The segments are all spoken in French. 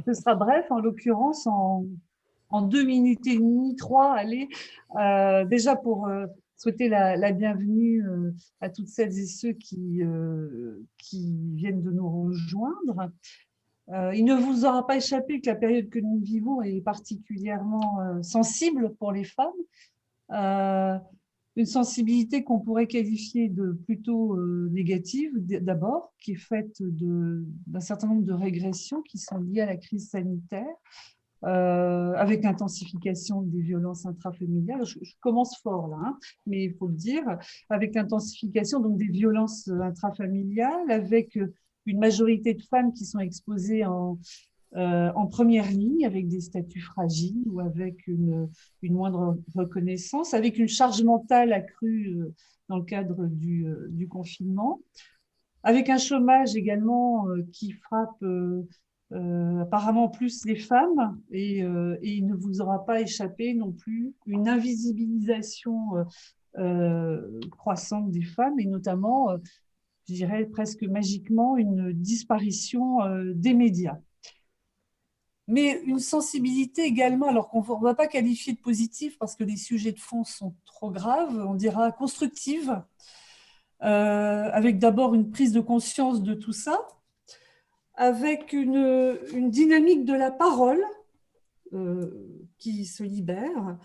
Ce sera bref, en l'occurrence, en 2 minutes et demie, trois, allez, déjà pour souhaiter la bienvenue à toutes celles et ceux qui viennent de nous rejoindre. Il ne vous aura pas échappé que la période que nous vivons est particulièrement sensible pour les femmes. Euh, une sensibilité qu'on pourrait qualifier de plutôt négative d'abord, qui est faite d'un certain nombre de régressions qui sont liées à la crise sanitaire, avec l'intensification des violences intrafamiliales. Je commence fort là, hein, mais il faut le dire, avec l'intensification donc des violences intrafamiliales, avec une majorité de femmes qui sont exposées en première ligne, avec des statuts fragiles ou avec une moindre reconnaissance, avec une charge mentale accrue dans le cadre du confinement, avec un chômage également qui frappe apparemment plus les femmes, et il ne vous aura pas échappé non plus une invisibilisation croissante des femmes, et notamment, je dirais presque magiquement, une disparition des médias. Mais une sensibilité également, alors qu'on ne va pas qualifier de positive parce que les sujets de fond sont trop graves, on dira constructive, avec d'abord une prise de conscience de tout ça, avec une dynamique de la parole qui se libère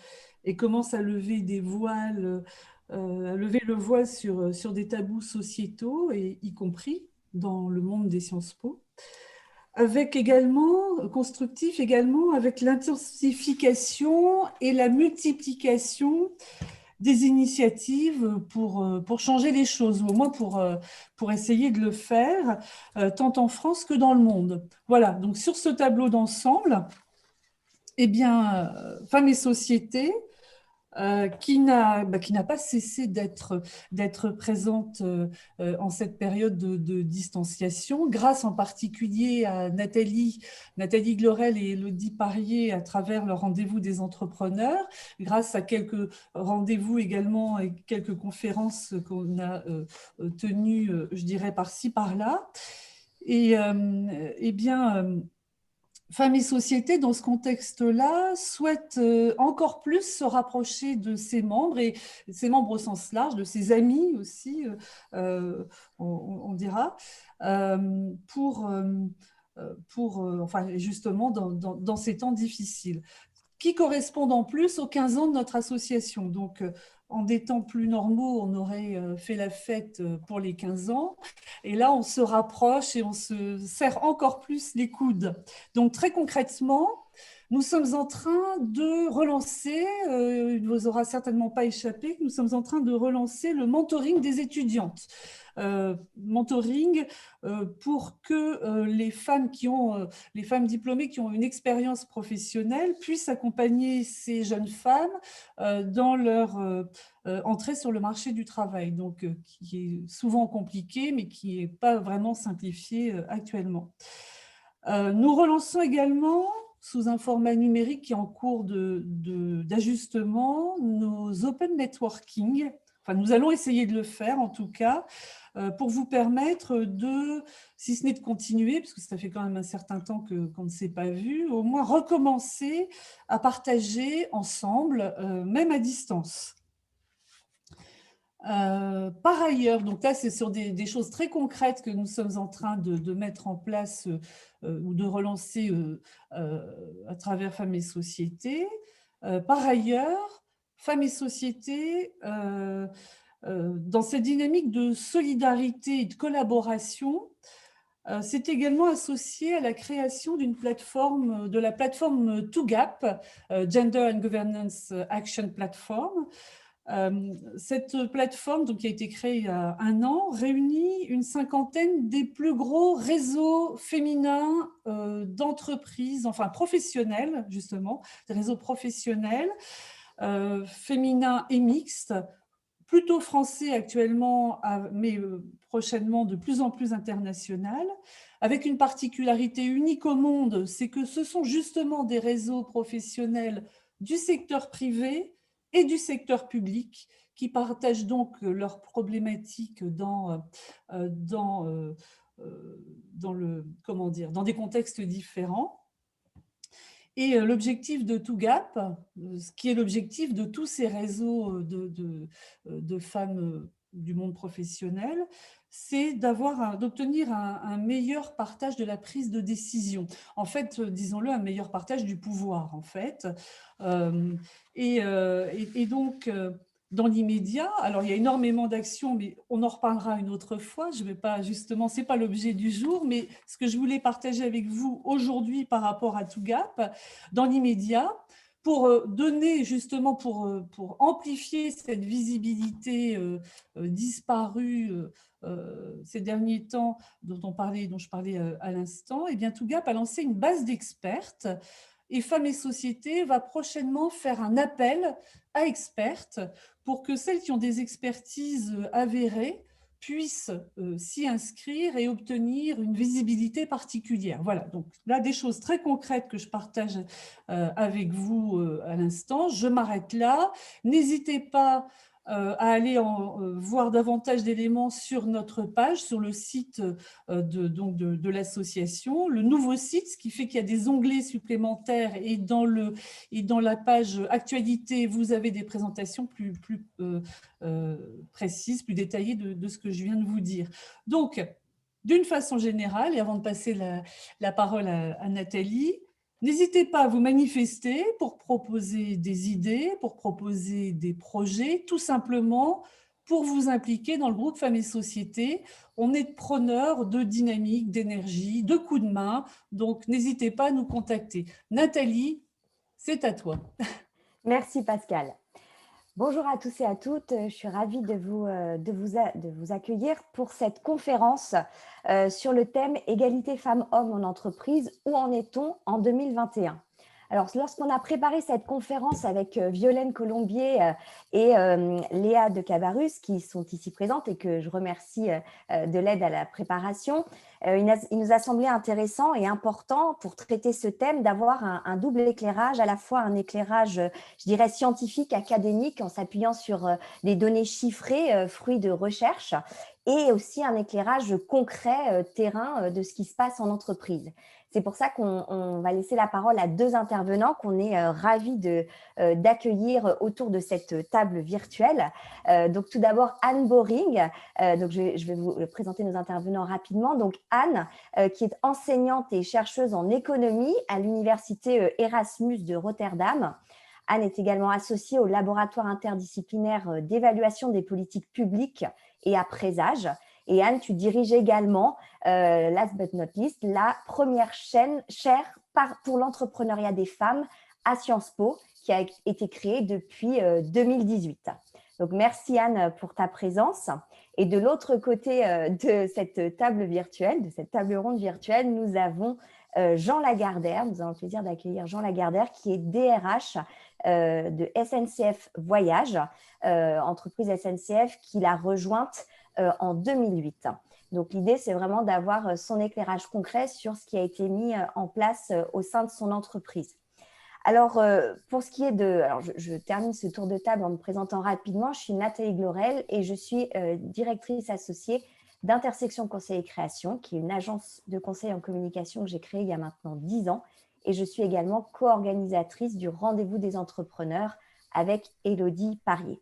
et commence à lever des voiles, à lever le voile sur des tabous sociétaux, et y compris dans le monde des Sciences Po. Avec également, constructif également, avec l'intensification et la multiplication des initiatives pour changer les choses, ou au moins pour essayer de le faire, tant en France que dans le monde. Voilà, donc sur ce tableau d'ensemble, eh bien, Femmes et société, qui n'a pas cessé d'être présente en cette période de distanciation, grâce en particulier à Nathalie Glorel et Elodie Parier à travers le rendez-vous des entrepreneurs, grâce à quelques rendez-vous également et quelques conférences qu'on a tenues, je dirais, par-ci, par-là. Et eh bien, Femmes et société, dans ce contexte-là, souhaite encore plus se rapprocher de ses membres, et ses membres au sens large, de ses amis aussi, on dira, enfin, justement dans ces temps difficiles, qui correspondent en plus aux 15 ans de notre association. Donc, en des temps plus normaux, on aurait fait la fête pour les 15 ans. Et là, on se rapproche et on se serre encore plus les coudes. Donc, très concrètement, nous sommes en train de relancer, il ne vous aura certainement pas échappé, nous sommes en train de relancer le mentoring des étudiantes. Mentoring pour que les femmes diplômées qui ont une expérience professionnelle puissent accompagner ces jeunes femmes dans leur entrée sur le marché du travail, donc qui est souvent compliqué, mais qui n'est pas vraiment simplifié actuellement. Nous relançons également, sous un format numérique qui est en cours d'ajustement, nos open networking. Enfin, nous allons essayer de le faire, en tout cas, pour vous permettre de, si ce n'est de continuer, parce que ça fait quand même un certain temps qu'on ne s'est pas vu, au moins recommencer à partager ensemble, même à distance. Par ailleurs, donc là, c'est sur des choses très concrètes que nous sommes en train de mettre en place ou de relancer à travers Femmes et Société. Par ailleurs, Femmes et Société, dans cette dynamique de solidarité et de collaboration, c'est également associé à la création d'une plateforme, de la plateforme ToGap, Gender and Governance Action Platform. Cette plateforme, donc, qui a été créée il y a 1 an, réunit une cinquantaine des plus gros réseaux féminins d'entreprises, enfin professionnels, justement, des réseaux professionnels, féminins et mixtes, plutôt français actuellement, mais prochainement de plus en plus international, avec une particularité unique au monde, c'est que ce sont justement des réseaux professionnels du secteur privé et du secteur public qui partagent donc leurs problématiques dans des contextes différents. Et l'objectif de ToGap, ce qui est l'objectif de tous ces réseaux de femmes du monde professionnel, c'est d'obtenir un meilleur partage de la prise de décision. En fait, disons-le, un meilleur partage du pouvoir, en fait. Et donc, dans l'immédiat, alors il y a énormément d'actions, mais on en reparlera une autre fois. Je vais pas, justement, c'est pas l'objet du jour, mais ce que je voulais partager avec vous aujourd'hui par rapport à ToGap, dans l'immédiat, pour donner justement, pour amplifier cette visibilité disparue ces derniers temps dont je parlais à l'instant, et bien ToGap a lancé une base d'expertes et Femmes et Société va prochainement faire un appel à expertes pour que celles qui ont des expertises avérées puissent s'y inscrire et obtenir une visibilité particulière. Voilà, donc là, des choses très concrètes que je partage avec vous à l'instant. Je m'arrête là. N'hésitez pas à aller voir davantage d'éléments sur notre page, sur le site de l'association. Le nouveau site, ce qui fait qu'il y a des onglets supplémentaires et dans la page actualité, vous avez des présentations plus précises, plus détaillées de ce que je viens de vous dire. Donc, d'une façon générale, et avant de passer la parole à Nathalie, n'hésitez pas à vous manifester pour proposer des idées, pour proposer des projets, tout simplement pour vous impliquer dans le groupe Femmes et Société. On est preneurs de dynamique, d'énergie, de coups de main, donc n'hésitez pas à nous contacter. Nathalie, c'est à toi. Merci Pascal. Bonjour à tous et à toutes, je suis ravie de vous accueillir pour cette conférence sur le thème Égalité femmes-hommes en entreprise, où en est-on en 2021 ? Alors, lorsqu'on a préparé cette conférence avec Violaine Colombier et Léa de Cabarrus, qui sont ici présentes et que je remercie de l'aide à la préparation, il nous a semblé intéressant et important pour traiter ce thème d'avoir un double éclairage, à la fois un éclairage, je dirais, scientifique, académique, en s'appuyant sur des données chiffrées, fruits de recherche, et aussi un éclairage concret, terrain, de ce qui se passe en entreprise. C'est pour ça qu'on va laisser la parole à deux intervenants qu'on est ravis d'accueillir autour de cette table virtuelle. Donc, tout d'abord, Anne Boring. Donc, je vais vous présenter nos intervenants rapidement. Donc, Anne, qui est enseignante et chercheuse en économie à l'université Erasmus de Rotterdam. Anne est également associée au laboratoire interdisciplinaire d'évaluation des politiques publiques et à Présage. Et Anne, tu diriges également, last but not least, la première chaire pour l'entrepreneuriat des femmes à Sciences Po, qui a été créée depuis 2018. Donc, merci Anne pour ta présence. Et de l'autre côté de cette table virtuelle, de cette table ronde virtuelle, nous avons Jean Lagardère. Nous avons le plaisir d'accueillir Jean Lagardère, qui est DRH de SNCF Voyage, entreprise SNCF qu'il a rejointe en 2008. Donc, l'idée, c'est vraiment d'avoir son éclairage concret sur ce qui a été mis en place au sein de son entreprise. Alors, pour ce qui est de… Alors, je termine ce tour de table en me présentant rapidement. Je suis Nathalie Glorel et je suis directrice associée d'Intersection Conseil et Création, qui est une agence de conseil en communication que j'ai créée il y a maintenant 10 ans. Et je suis également co-organisatrice du Rendez-vous des entrepreneurs avec Élodie Parier.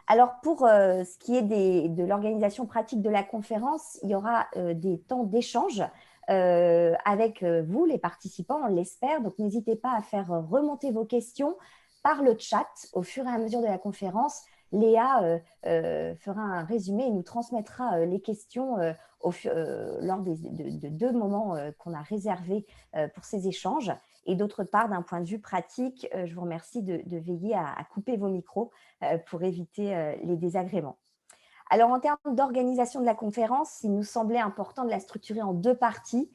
Alors, pour ce qui est de l'organisation pratique de la conférence, il y aura des temps d'échange avec vous, les participants, on l'espère. Donc, n'hésitez pas à faire remonter vos questions par le chat au fur et à mesure de la conférence. Léa fera un résumé et nous transmettra les questions lors de deux moments qu'on a réservés pour ces échanges. Et d'autre part, d'un point de vue pratique, je vous remercie de veiller à couper vos micros pour éviter les désagréments. Alors, en termes d'organisation de la conférence, il nous semblait important de la structurer en deux parties.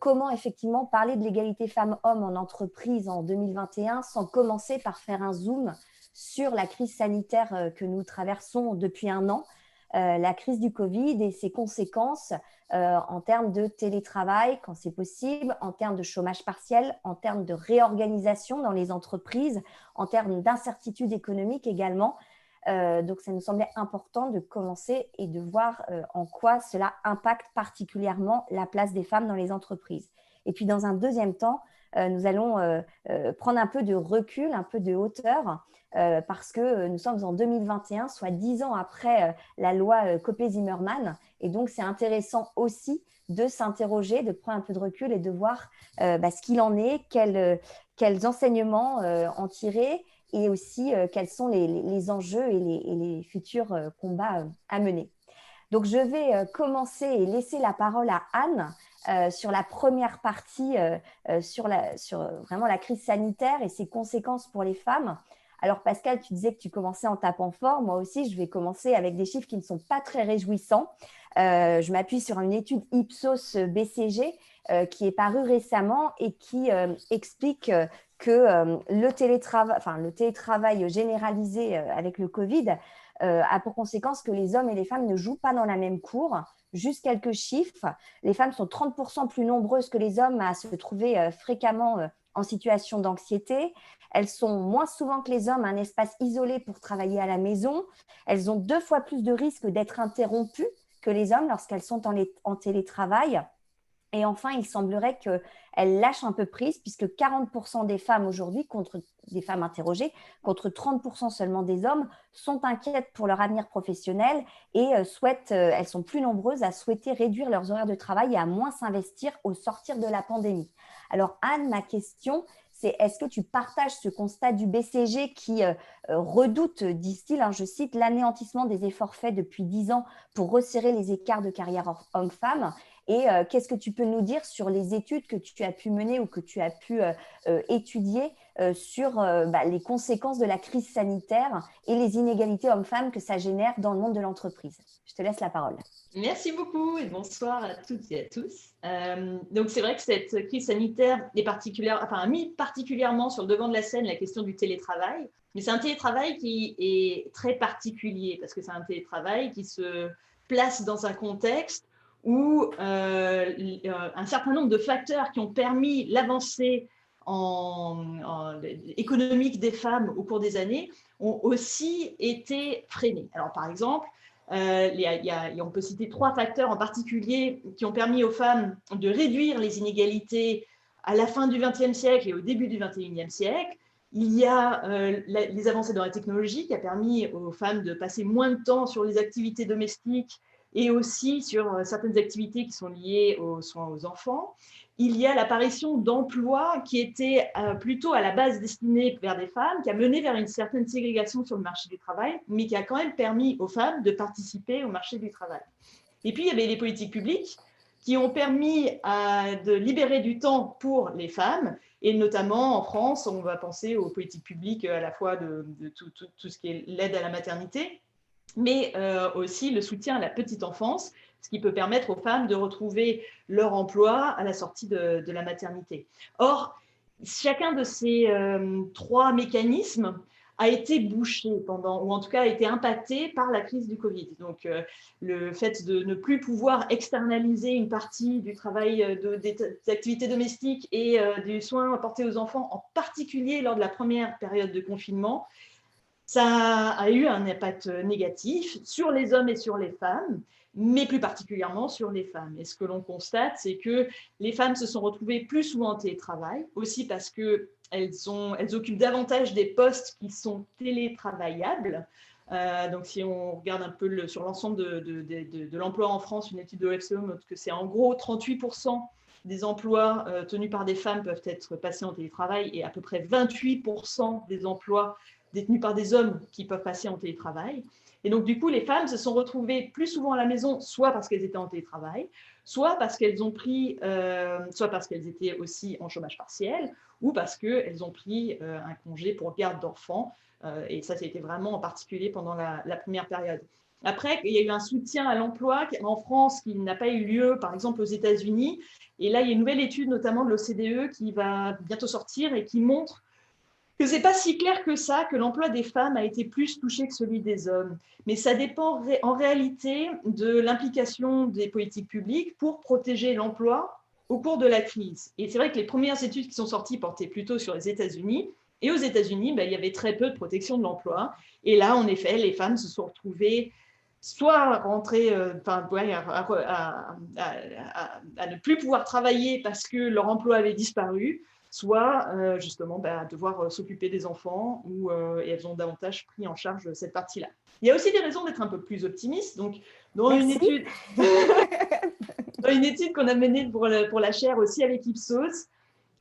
Comment effectivement parler de l'égalité femmes-hommes en entreprise en 2021 sans commencer par faire un zoom sur la crise sanitaire que nous traversons depuis un an, la crise du Covid et ses conséquences en termes de télétravail quand c'est possible, en termes de chômage partiel, en termes de réorganisation dans les entreprises, en termes d'incertitude économique également. Donc, ça nous semblait important de commencer et de voir en quoi cela impacte particulièrement la place des femmes dans les entreprises. Et puis, dans un deuxième temps, nous allons prendre un peu de recul, un peu de hauteur, parce que nous sommes en 2021, soit 10 ans après la loi Copé-Zimmermann. Et donc, c'est intéressant aussi de s'interroger, de prendre un peu de recul et de voir ce qu'il en est, quels enseignements en tirer et aussi quels sont les enjeux et les futurs combats à mener. Donc, je vais commencer et laisser la parole à Anne sur la première partie, sur vraiment la crise sanitaire et ses conséquences pour les femmes. Alors, Pascal, tu disais que tu commençais en tapant fort. Moi aussi, je vais commencer avec des chiffres qui ne sont pas très réjouissants. Je m'appuie sur une étude Ipsos BCG qui est parue récemment et qui explique que le télétravail généralisé avec le Covid a pour conséquence que les hommes et les femmes ne jouent pas dans la même cour. Juste quelques chiffres. Les femmes sont 30% plus nombreuses que les hommes à se trouver fréquemment en situation d'anxiété. Elles sont moins souvent que les hommes un espace isolé pour travailler à la maison. Elles ont 2 fois plus de risques d'être interrompues que les hommes lorsqu'elles sont en télétravail. Et enfin, il semblerait qu'elles lâchent un peu prise, puisque 40% des femmes aujourd'hui, des femmes interrogées, contre 30% seulement des hommes, sont inquiètes pour leur avenir professionnel et elles sont plus nombreuses à souhaiter réduire leurs horaires de travail et à moins s'investir au sortir de la pandémie. Alors Anne, ma question, c'est est-ce que tu partages ce constat du BCG qui redoute, disent-ils, je cite, l'anéantissement des efforts faits depuis 10 ans pour resserrer les écarts de carrière hommes-femmes? Et qu'est-ce que tu peux nous dire sur les études que tu as pu mener ou que tu as pu étudier sur les conséquences de la crise sanitaire et les inégalités hommes-femmes que ça génère dans le monde de l'entreprise? Je te laisse la parole. Merci beaucoup et bonsoir à toutes et à tous. Donc c'est vrai que cette crise sanitaire est a mis particulièrement sur le devant de la scène la question du télétravail, mais c'est un télétravail qui est très particulier parce que c'est un télétravail qui se place dans un contexte où un certain nombre de facteurs qui ont permis l'avancée économique des femmes au cours des années ont aussi été freinés. Alors par exemple, on peut citer 3 facteurs en particulier qui ont permis aux femmes de réduire les inégalités à la fin du XXe siècle et au début du XXIe siècle. Il y a les avancées dans la technologie qui a permis aux femmes de passer moins de temps sur les activités domestiques et aussi sur certaines activités qui sont liées aux soins aux enfants. Il y a l'apparition d'emplois qui étaient plutôt à la base destinés vers des femmes, qui a mené vers une certaine ségrégation sur le marché du travail, mais qui a quand même permis aux femmes de participer au marché du travail. Et puis, il y avait les politiques publiques qui ont permis de libérer du temps pour les femmes, et notamment en France, on va penser aux politiques publiques à la fois de tout ce qui est l'aide à la maternité, mais aussi le soutien à la petite enfance, ce qui peut permettre aux femmes de retrouver leur emploi à la sortie de la maternité. Or, chacun de ces 3 mécanismes a été bouché ou en tout cas a été impacté par la crise du Covid. Donc, le fait de ne plus pouvoir externaliser une partie du travail des activités domestiques et du soin apporté aux enfants, en particulier lors de la première période de confinement, ça a eu un impact négatif sur les hommes et sur les femmes, mais plus particulièrement sur les femmes. Et ce que l'on constate, c'est que les femmes se sont retrouvées plus souvent en télétravail, aussi parce qu'elles occupent davantage des postes qui sont télétravaillables. Donc, si on regarde un peu sur l'ensemble de l'emploi en France, une étude de l'OFCE montre que c'est en gros 38% des emplois tenus par des femmes peuvent être passés en télétravail et à peu près 28% des emplois détenus par des hommes qui peuvent passer en télétravail. Et donc, du coup, les femmes se sont retrouvées plus souvent à la maison, soit parce qu'elles étaient en télétravail, soit parce qu'elles étaient aussi en chômage partiel, ou parce qu'elles ont pris un congé pour garde d'enfants. Et ça a été vraiment en particulier pendant la première période. Après, il y a eu un soutien à l'emploi en France qui n'a pas eu lieu, par exemple, aux États-Unis. Et là, il y a une nouvelle étude, notamment de l'OCDE, qui va bientôt sortir et qui montre que ce n'est pas si clair que ça, que l'emploi des femmes a été plus touché que celui des hommes. Mais ça dépend en réalité de l'implication des politiques publiques pour protéger l'emploi au cours de la crise. Et c'est vrai que les premières études qui sont sorties portaient plutôt sur les États-Unis. Et aux États-Unis, il y avait très peu de protection de l'emploi. Et là, en effet, les femmes se sont retrouvées soit rentrées, à ne plus pouvoir travailler parce que leur emploi avait disparu, soit justement devoir s'occuper des enfants et elles ont davantage pris en charge cette partie-là. Il y a aussi des raisons d'être un peu plus optimiste. Donc, dans une étude qu'on a menée pour la chaire aussi avec Ipsos,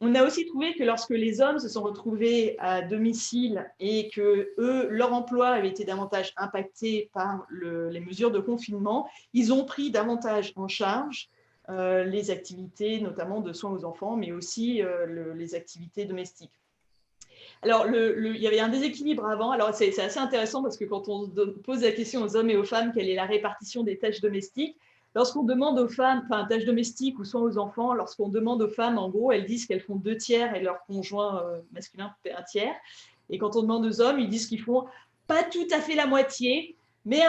on a aussi trouvé que lorsque les hommes se sont retrouvés à domicile et que eux, leur emploi avait été davantage impacté par les mesures de confinement, ils ont pris davantage en charge les activités, notamment de soins aux enfants, mais aussi les activités domestiques. Alors, il y avait un déséquilibre avant. Alors, c'est assez intéressant parce que quand on pose la question aux hommes et aux femmes, quelle est la répartition des tâches domestiques, lorsqu'on demande aux femmes, enfin, tâches domestiques ou soins aux enfants, lorsqu'on demande aux femmes, en gros, elles disent qu'elles font 2/3 et leur conjoint masculin fait 1/3. Et quand on demande aux hommes, ils disent qu'ils font pas tout à fait la moitié, mais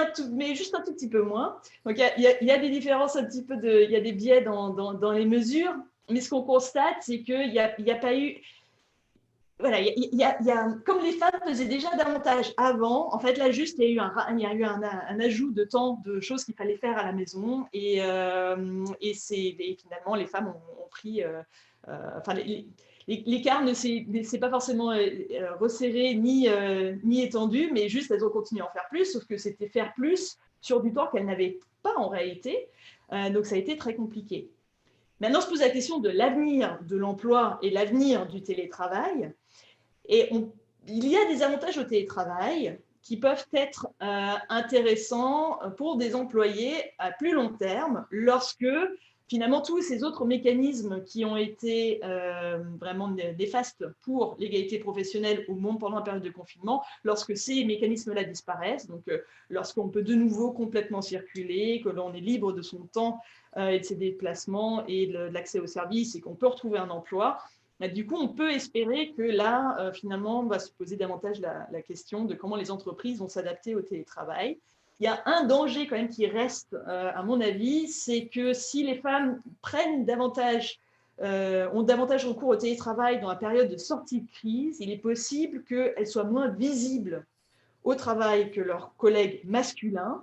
juste un tout petit peu moins. Donc, il y a des différences un petit peu, il y a des biais dans les mesures. Mais ce qu'on constate, c'est qu'il n'y a pas eu... Voilà, comme les femmes faisaient déjà davantage avant, en fait, là, juste, il y a eu un ajout de temps de choses qu'il fallait faire à la maison. Et finalement, les femmes ont pris... enfin, l'écart ne s'est pas forcément resserré ni étendu, mais juste, elles ont continué à en faire plus, sauf que c'était faire plus sur du temps qu'elles n'avaient pas en réalité. Donc, ça a été très compliqué. Maintenant, se pose la question de l'avenir de l'emploi et l'avenir du télétravail. Et il y a des avantages au télétravail qui peuvent être intéressants pour des employés à plus long terme lorsque finalement tous ces autres mécanismes qui ont été vraiment néfastes pour l'égalité professionnelle au monde pendant la période de confinement, lorsque ces mécanismes-là disparaissent, donc lorsqu'on peut de nouveau complètement circuler, que l'on est libre de son temps et de ses déplacements et de l'accès aux services et qu'on peut retrouver un emploi, du coup, on peut espérer que là, finalement, on va se poser davantage la question de comment les entreprises vont s'adapter au télétravail. Il y a un danger quand même qui reste, à mon avis, c'est que si les femmes ont davantage recours au télétravail dans la période de sortie de crise, il est possible qu'elles soient moins visibles au travail que leurs collègues masculins.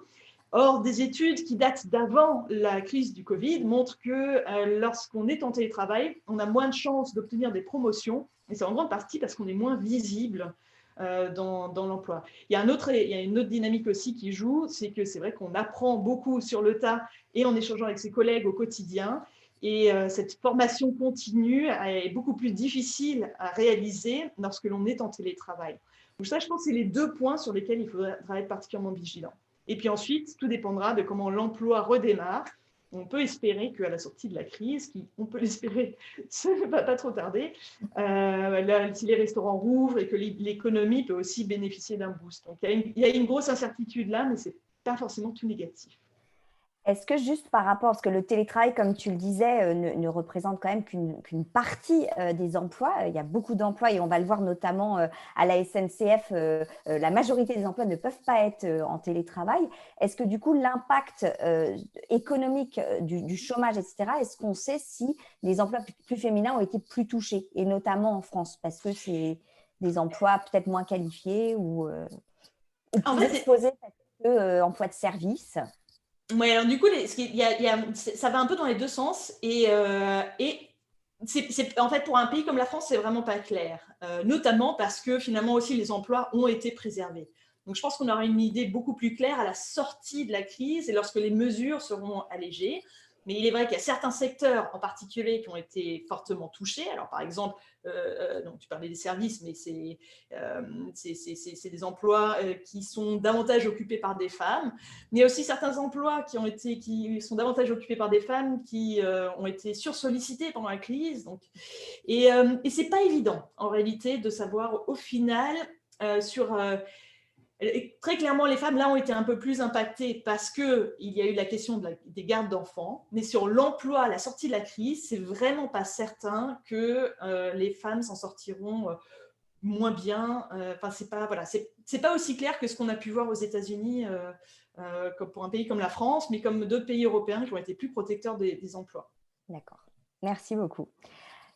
Or, des études qui datent d'avant la crise du Covid montrent que lorsqu'on est en télétravail, on a moins de chances d'obtenir des promotions, et c'est en grande partie parce qu'on est moins visible dans l'emploi. Il y a une autre dynamique aussi qui joue, c'est que c'est vrai qu'on apprend beaucoup sur le tas et en échangeant avec ses collègues au quotidien, et cette formation continue est beaucoup plus difficile à réaliser lorsque l'on est en télétravail. Donc ça, je pense que c'est les deux points sur lesquels il faudra être particulièrement vigilant. Et puis ensuite, tout dépendra de comment l'emploi redémarre. On peut espérer qu'à la sortie de la crise, on peut l'espérer, ça ne va pas trop tarder, là, si les restaurants rouvrent et que l'économie peut aussi bénéficier d'un boost. Donc, il y a une grosse incertitude là, mais ce n'est pas forcément tout négatif. Est-ce que juste par rapport, parce que le télétravail, comme tu le disais, ne représente quand même qu'une partie des emplois. Il y a beaucoup d'emplois et on va le voir notamment à la SNCF, la majorité des emplois ne peuvent pas être en télétravail. Est-ce que du coup, l'impact économique du chômage, etc., est-ce qu'on sait si les emplois plus féminins ont été plus touchés, et notamment en France, parce que c'est des emplois peut-être moins qualifiés ou plus exposés qu'emplois de service? Oui, alors du coup, ça va un peu dans les deux sens. Et en fait, pour un pays comme la France, c'est vraiment pas clair. Notamment parce que finalement aussi, les emplois ont été préservés. Donc, je pense qu'on aura une idée beaucoup plus claire à la sortie de la crise et lorsque les mesures seront allégées. Mais il est vrai qu'il y a certains secteurs en particulier qui ont été fortement touchés. Alors, par exemple, donc tu parlais des services, mais c'est des emplois qui sont davantage occupés par des femmes. Mais il y a aussi certains emplois qui sont davantage occupés par des femmes qui ont été sursollicités pendant la crise. Donc, et ce n'est pas évident, en réalité, de savoir au final très clairement, les femmes, là, ont été un peu plus impactées parce qu'il y a eu la question des gardes d'enfants. Mais sur l'emploi à la sortie de la crise, c'est vraiment pas certain que les femmes s'en sortiront moins bien. Enfin, c'est pas aussi clair que ce qu'on a pu voir aux États-Unis, comme pour un pays comme la France, mais comme d'autres pays européens qui ont été plus protecteurs des emplois. D'accord. Merci beaucoup.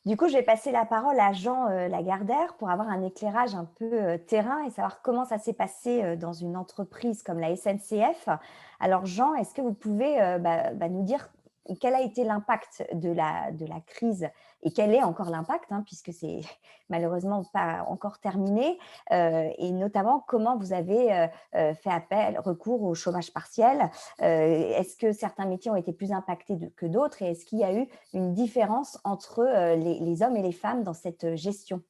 Du coup, je vais passer la parole à Jean Lagardère pour avoir un éclairage un peu terrain et savoir comment ça s'est passé dans une entreprise comme la SNCF. Alors, Jean, est-ce que vous pouvez nous dire quel a été l'impact de la crise et quel est encore l'impact, puisque c'est malheureusement pas encore terminé, et notamment comment vous avez fait recours au chômage partiel. Est-ce que certains métiers ont été plus impactés que d'autres et est-ce qu'il y a eu une différence entre les hommes et les femmes dans cette gestion?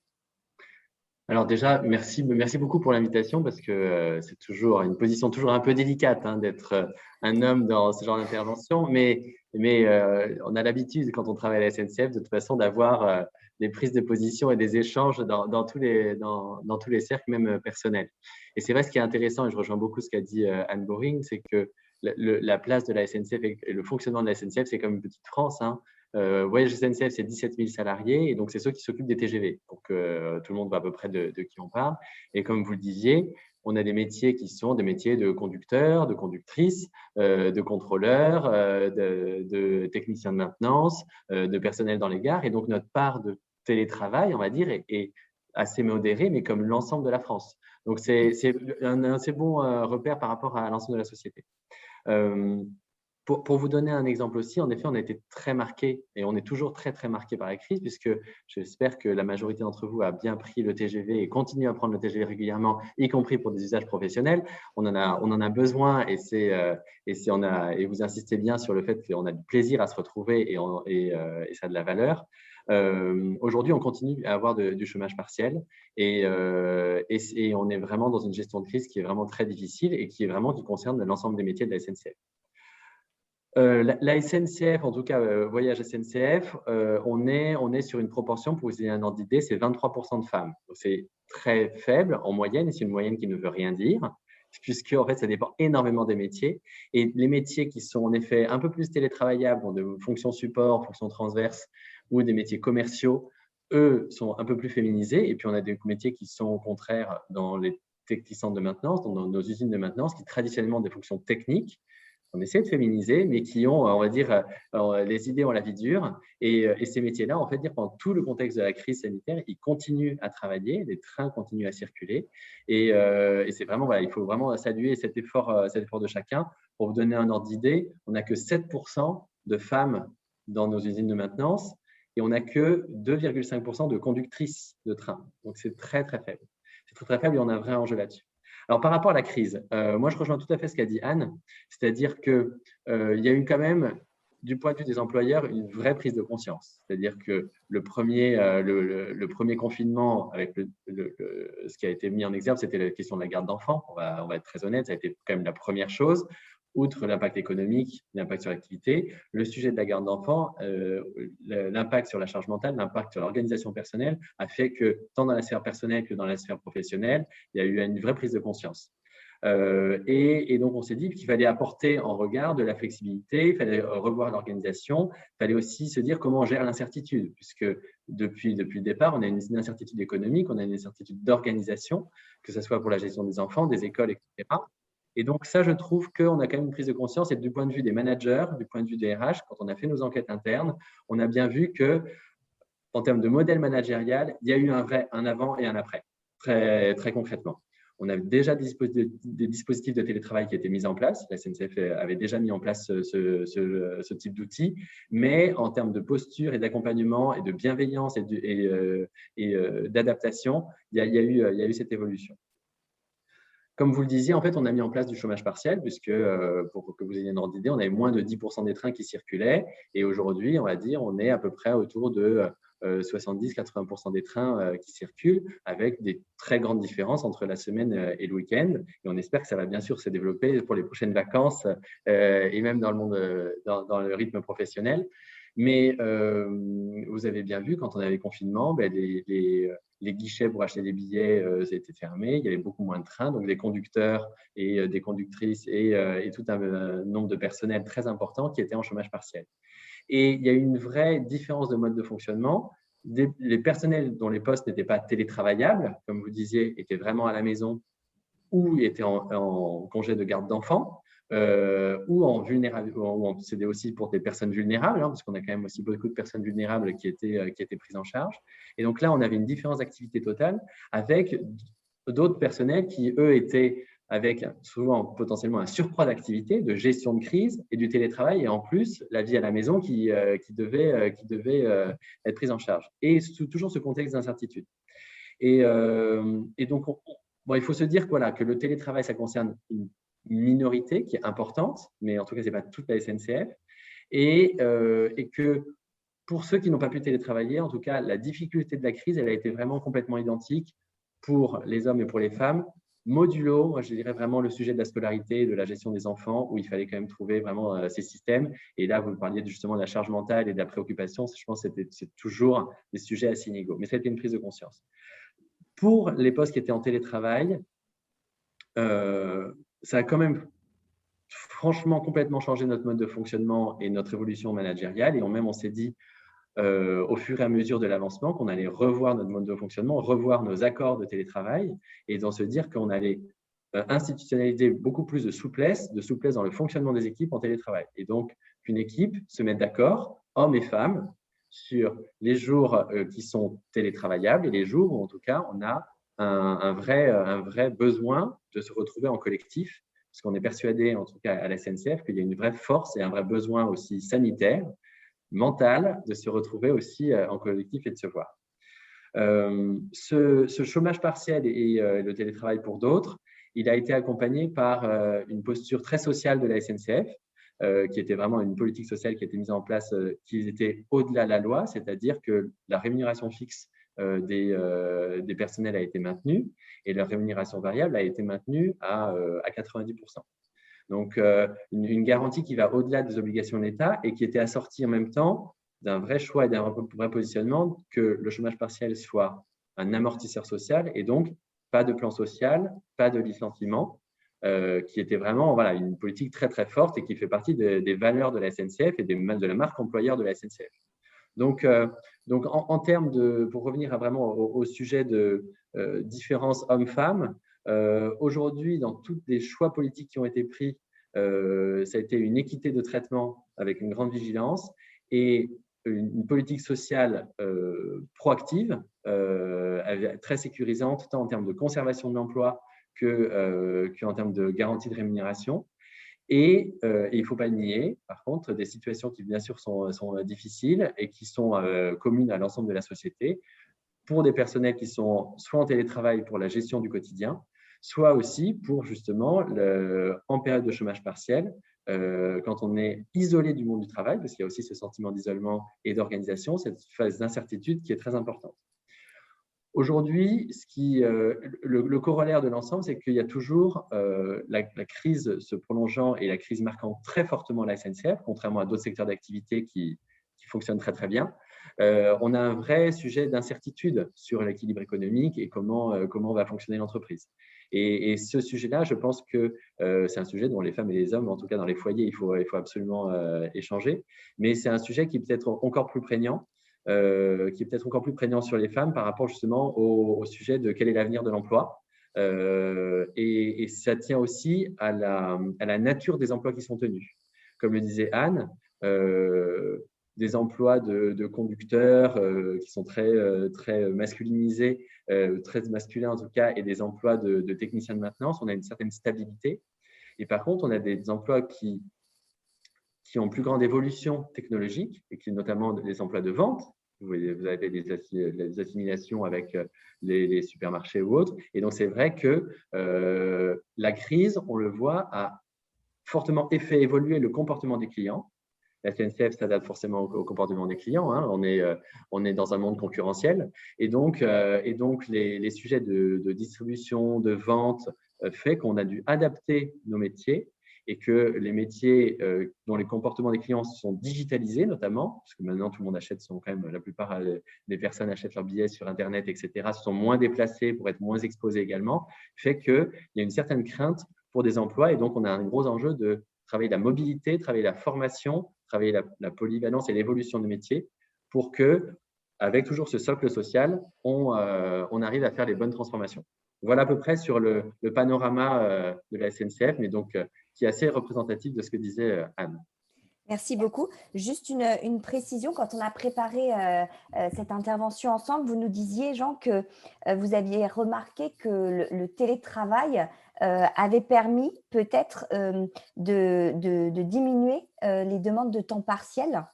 Alors déjà, merci beaucoup pour l'invitation parce que c'est toujours une position toujours un peu délicate d'être un homme dans ce genre d'intervention, mais on a l'habitude quand on travaille à la SNCF de toute façon d'avoir des prises de position et des échanges dans tous les cercles, même personnels. Et c'est vrai, ce qui est intéressant, et je rejoins beaucoup ce qu'a dit Anne Boring, c'est que la place de la SNCF et le fonctionnement de la SNCF, c'est comme une petite France. Voyage SNCF, c'est 17 000 salariés et donc c'est ceux qui s'occupent des TGV pour que tout le monde voit à peu près de qui on parle. Et comme vous le disiez, on a des métiers qui sont des métiers de conducteurs, de conductrices, de contrôleurs, de techniciens de maintenance, de personnel dans les gares. Et donc notre part de télétravail, on va dire, est assez modérée, mais comme l'ensemble de la France. Donc c'est un assez bon repère par rapport à l'ensemble de la société. Pour vous donner un exemple aussi, en effet, on a été très marqué et on est toujours très, très marqué par la crise puisque j'espère que la majorité d'entre vous a bien pris le TGV et continue à prendre le TGV régulièrement, y compris pour des usages professionnels. On en a besoin et vous insistez bien sur le fait qu'on a du plaisir à se retrouver et ça a de la valeur. Aujourd'hui, on continue à avoir du chômage partiel et on est vraiment dans une gestion de crise qui est vraiment très difficile et qui concerne l'ensemble des métiers de la SNCF. La SNCF, en tout cas Voyage SNCF, on est sur une proportion, pour vous donner un ordre d'idée, c'est 23% de femmes. C'est très faible en moyenne, et c'est une moyenne qui ne veut rien dire, puisque en fait, ça dépend énormément des métiers. Et les métiers qui sont en effet un peu plus télétravaillables, de fonctions support, fonctions transverses, ou des métiers commerciaux, eux sont un peu plus féminisés. Et puis, on a des métiers qui sont au contraire dans les techniciens de maintenance, dans nos usines de maintenance, qui traditionnellement des fonctions techniques. On essaie de féminiser, mais qui ont, on va dire, les idées ont la vie dure. Et ces métiers-là, en fait, pendant tout le contexte de la crise sanitaire, ils continuent à travailler, les trains continuent à circuler. Et c'est vraiment, voilà, il faut vraiment saluer cet effort de chacun. Pour vous donner un ordre d'idée, on n'a que 7% de femmes dans nos usines de maintenance et on n'a que 2,5% de conductrices de train. Donc, c'est très, très faible. C'est très, très faible et on a un vrai enjeu là-dessus. Alors, par rapport à la crise, moi, je rejoins tout à fait ce qu'a dit Anne, c'est-à-dire qu'il y a eu quand même, du point de vue des employeurs, une vraie prise de conscience. C'est-à-dire que le premier confinement, avec ce qui a été mis en exergue, c'était la question de la garde d'enfants. On va être très honnête, ça a été quand même la première chose. Outre l'impact économique, l'impact sur l'activité, le sujet de la garde d'enfants, l'impact sur la charge mentale, l'impact sur l'organisation personnelle a fait que tant dans la sphère personnelle que dans la sphère professionnelle, il y a eu une vraie prise de conscience. Et donc, on s'est dit qu'il fallait apporter en regard de la flexibilité, il fallait revoir l'organisation, il fallait aussi se dire comment on gère l'incertitude, puisque depuis le départ, on a une incertitude économique, on a une incertitude d'organisation, que ce soit pour la gestion des enfants, des écoles, etc. Et donc, ça, je trouve qu'on a quand même une prise de conscience. Et du point de vue des managers, du point de vue des RH, quand on a fait nos enquêtes internes, on a bien vu que, en termes de modèle managérial, il y a eu un avant et un après, très, très concrètement. On avait déjà des dispositifs de télétravail qui étaient mis en place. La SNCF avait déjà mis en place ce type d'outils. Mais en termes de posture et d'accompagnement et de bienveillance et d'adaptation, il y a eu cette évolution. Comme vous le disiez, en fait, on a mis en place du chômage partiel puisque, pour que vous ayez une ordre d'idée, on avait moins de 10% des trains qui circulaient. Et aujourd'hui, on va dire, on est à peu près autour de 70-80% des trains qui circulent avec des très grandes différences entre la semaine et le week-end. Et on espère que ça va bien sûr se développer pour les prochaines vacances et même dans le monde, dans le rythme professionnel. Mais vous avez bien vu, quand on avait confinement, les guichets pour acheter des billets étaient fermés, il y avait beaucoup moins de trains, donc des conducteurs et des conductrices et tout un nombre de personnel très important qui étaient en chômage partiel. Et il y a eu une vraie différence de mode de fonctionnement. Les personnels dont les postes n'étaient pas télétravaillables, comme vous disiez, étaient vraiment à la maison ou étaient en congé de garde d'enfants. Ou c'était aussi pour des personnes vulnérables, parce qu'on a quand même aussi beaucoup de personnes vulnérables qui étaient prises en charge. Et donc là, on avait une différence d'activité totale avec d'autres personnels qui, eux, étaient avec souvent potentiellement un surcroît d'activité, de gestion de crise et du télétravail, et en plus la vie à la maison qui devait être prise en charge. Et toujours ce contexte d'incertitude. Et donc, il faut se dire que, voilà, que le télétravail, ça concerne une minorité qui est importante, mais en tout cas, ce n'est pas toute la SNCF, et que pour ceux qui n'ont pas pu télétravailler, en tout cas, la difficulté de la crise, elle a été vraiment complètement identique pour les hommes et pour les femmes. Modulo, moi, je dirais vraiment le sujet de la scolarité, de la gestion des enfants, où il fallait quand même trouver vraiment ces systèmes. Et là, vous parliez justement de la charge mentale et de la préoccupation. Je pense que c'est toujours des sujets assez inégaux. Mais c'était une prise de conscience. Pour les postes qui étaient en télétravail, ça a quand même franchement complètement changé notre mode de fonctionnement et notre évolution managériale. Et on s'est dit, au fur et à mesure de l'avancement, qu'on allait revoir notre mode de fonctionnement, revoir nos accords de télétravail et se dire qu'on allait institutionnaliser beaucoup plus de souplesse dans le fonctionnement des équipes en télétravail. Et donc, qu'une équipe se mette d'accord, hommes et femmes, sur les jours qui sont télétravaillables et les jours où, en tout cas, on a un vrai besoin de se retrouver en collectif, parce qu'on est persuadé, en tout cas à la SNCF, qu'il y a une vraie force et un vrai besoin aussi sanitaire, mental, de se retrouver aussi en collectif et de se voir. Ce chômage partiel et le télétravail pour d'autres, il a été accompagné par une posture très sociale de la SNCF, qui était vraiment une politique sociale qui a été mise en place, qui était au-delà de la loi, c'est-à-dire que la rémunération fixe des personnels a été maintenue et la rémunération variable a été maintenue à 90%. Donc, une garantie qui va au-delà des obligations de l'État et qui était assortie en même temps d'un vrai choix et d'un vrai positionnement que le chômage partiel soit un amortisseur social et donc pas de plan social, pas de licenciement, qui était vraiment, voilà, une politique très, très forte et qui fait partie des valeurs de la SNCF et de la marque employeur de la SNCF. Donc en termes pour revenir vraiment au sujet de différence hommes-femmes, aujourd'hui, dans tous les choix politiques qui ont été pris, ça a été une équité de traitement avec une grande vigilance et une politique sociale proactive, très sécurisante, tant en termes de conservation de l'emploi qu'en termes de garantie de rémunération. Et il ne faut pas le nier, par contre, des situations qui, bien sûr, sont difficiles et qui sont communes à l'ensemble de la société pour des personnels qui sont soit en télétravail pour la gestion du quotidien, soit aussi pour, justement, en période de chômage partiel, quand on est isolé du monde du travail, parce qu'il y a aussi ce sentiment d'isolement et d'organisation, cette phase d'incertitude qui est très importante. Aujourd'hui, le corollaire de l'ensemble, c'est qu'il y a toujours la crise se prolongeant et la crise marquant très fortement la SNCF, contrairement à d'autres secteurs d'activité qui fonctionnent très, très bien. On a un vrai sujet d'incertitude sur l'équilibre économique et comment va fonctionner l'entreprise. Et ce sujet-là, je pense que c'est un sujet dont les femmes et les hommes, en tout cas dans les foyers, il faut absolument échanger. Mais c'est un sujet qui est peut-être encore plus prégnant, sur les femmes par rapport justement au sujet de quel est l'avenir de l'emploi. Et ça tient aussi à la nature des emplois qui sont tenus. Comme le disait Anne, des emplois de conducteurs qui sont très masculinisés, très masculins en tout cas, et des emplois de techniciens de maintenance, on a une certaine stabilité. Et par contre, on a des emplois qui ont plus grande évolution technologique, et qui notamment des emplois de vente. Vous avez des assimilations avec les supermarchés ou autres. Et donc, c'est vrai que la crise, on le voit, a fortement fait évoluer le comportement des clients. La SNCF s'adapte forcément au comportement des clients. Hein. On est dans un monde concurrentiel. Et donc les sujets de distribution, de vente, fait qu'on a dû adapter nos métiers et que les métiers dont les comportements des clients sont digitalisés notamment, parce que maintenant tout le monde achète, la plupart des personnes achètent leurs billets sur Internet, etc., se sont moins déplacés pour être moins exposés également, fait qu'il y a une certaine crainte pour des emplois et donc on a un gros enjeu de travailler la mobilité, travailler la formation, travailler la polyvalence et l'évolution des métiers pour que, avec toujours ce socle social, on arrive à faire les bonnes transformations. Voilà à peu près sur le panorama de la SNCF, mais donc qui est assez représentatif de ce que disait Anne. Merci beaucoup. Juste une précision, quand on a préparé cette intervention ensemble, vous nous disiez, Jean, que vous aviez remarqué que le télétravail avait permis peut-être de diminuer les demandes de temps partiel.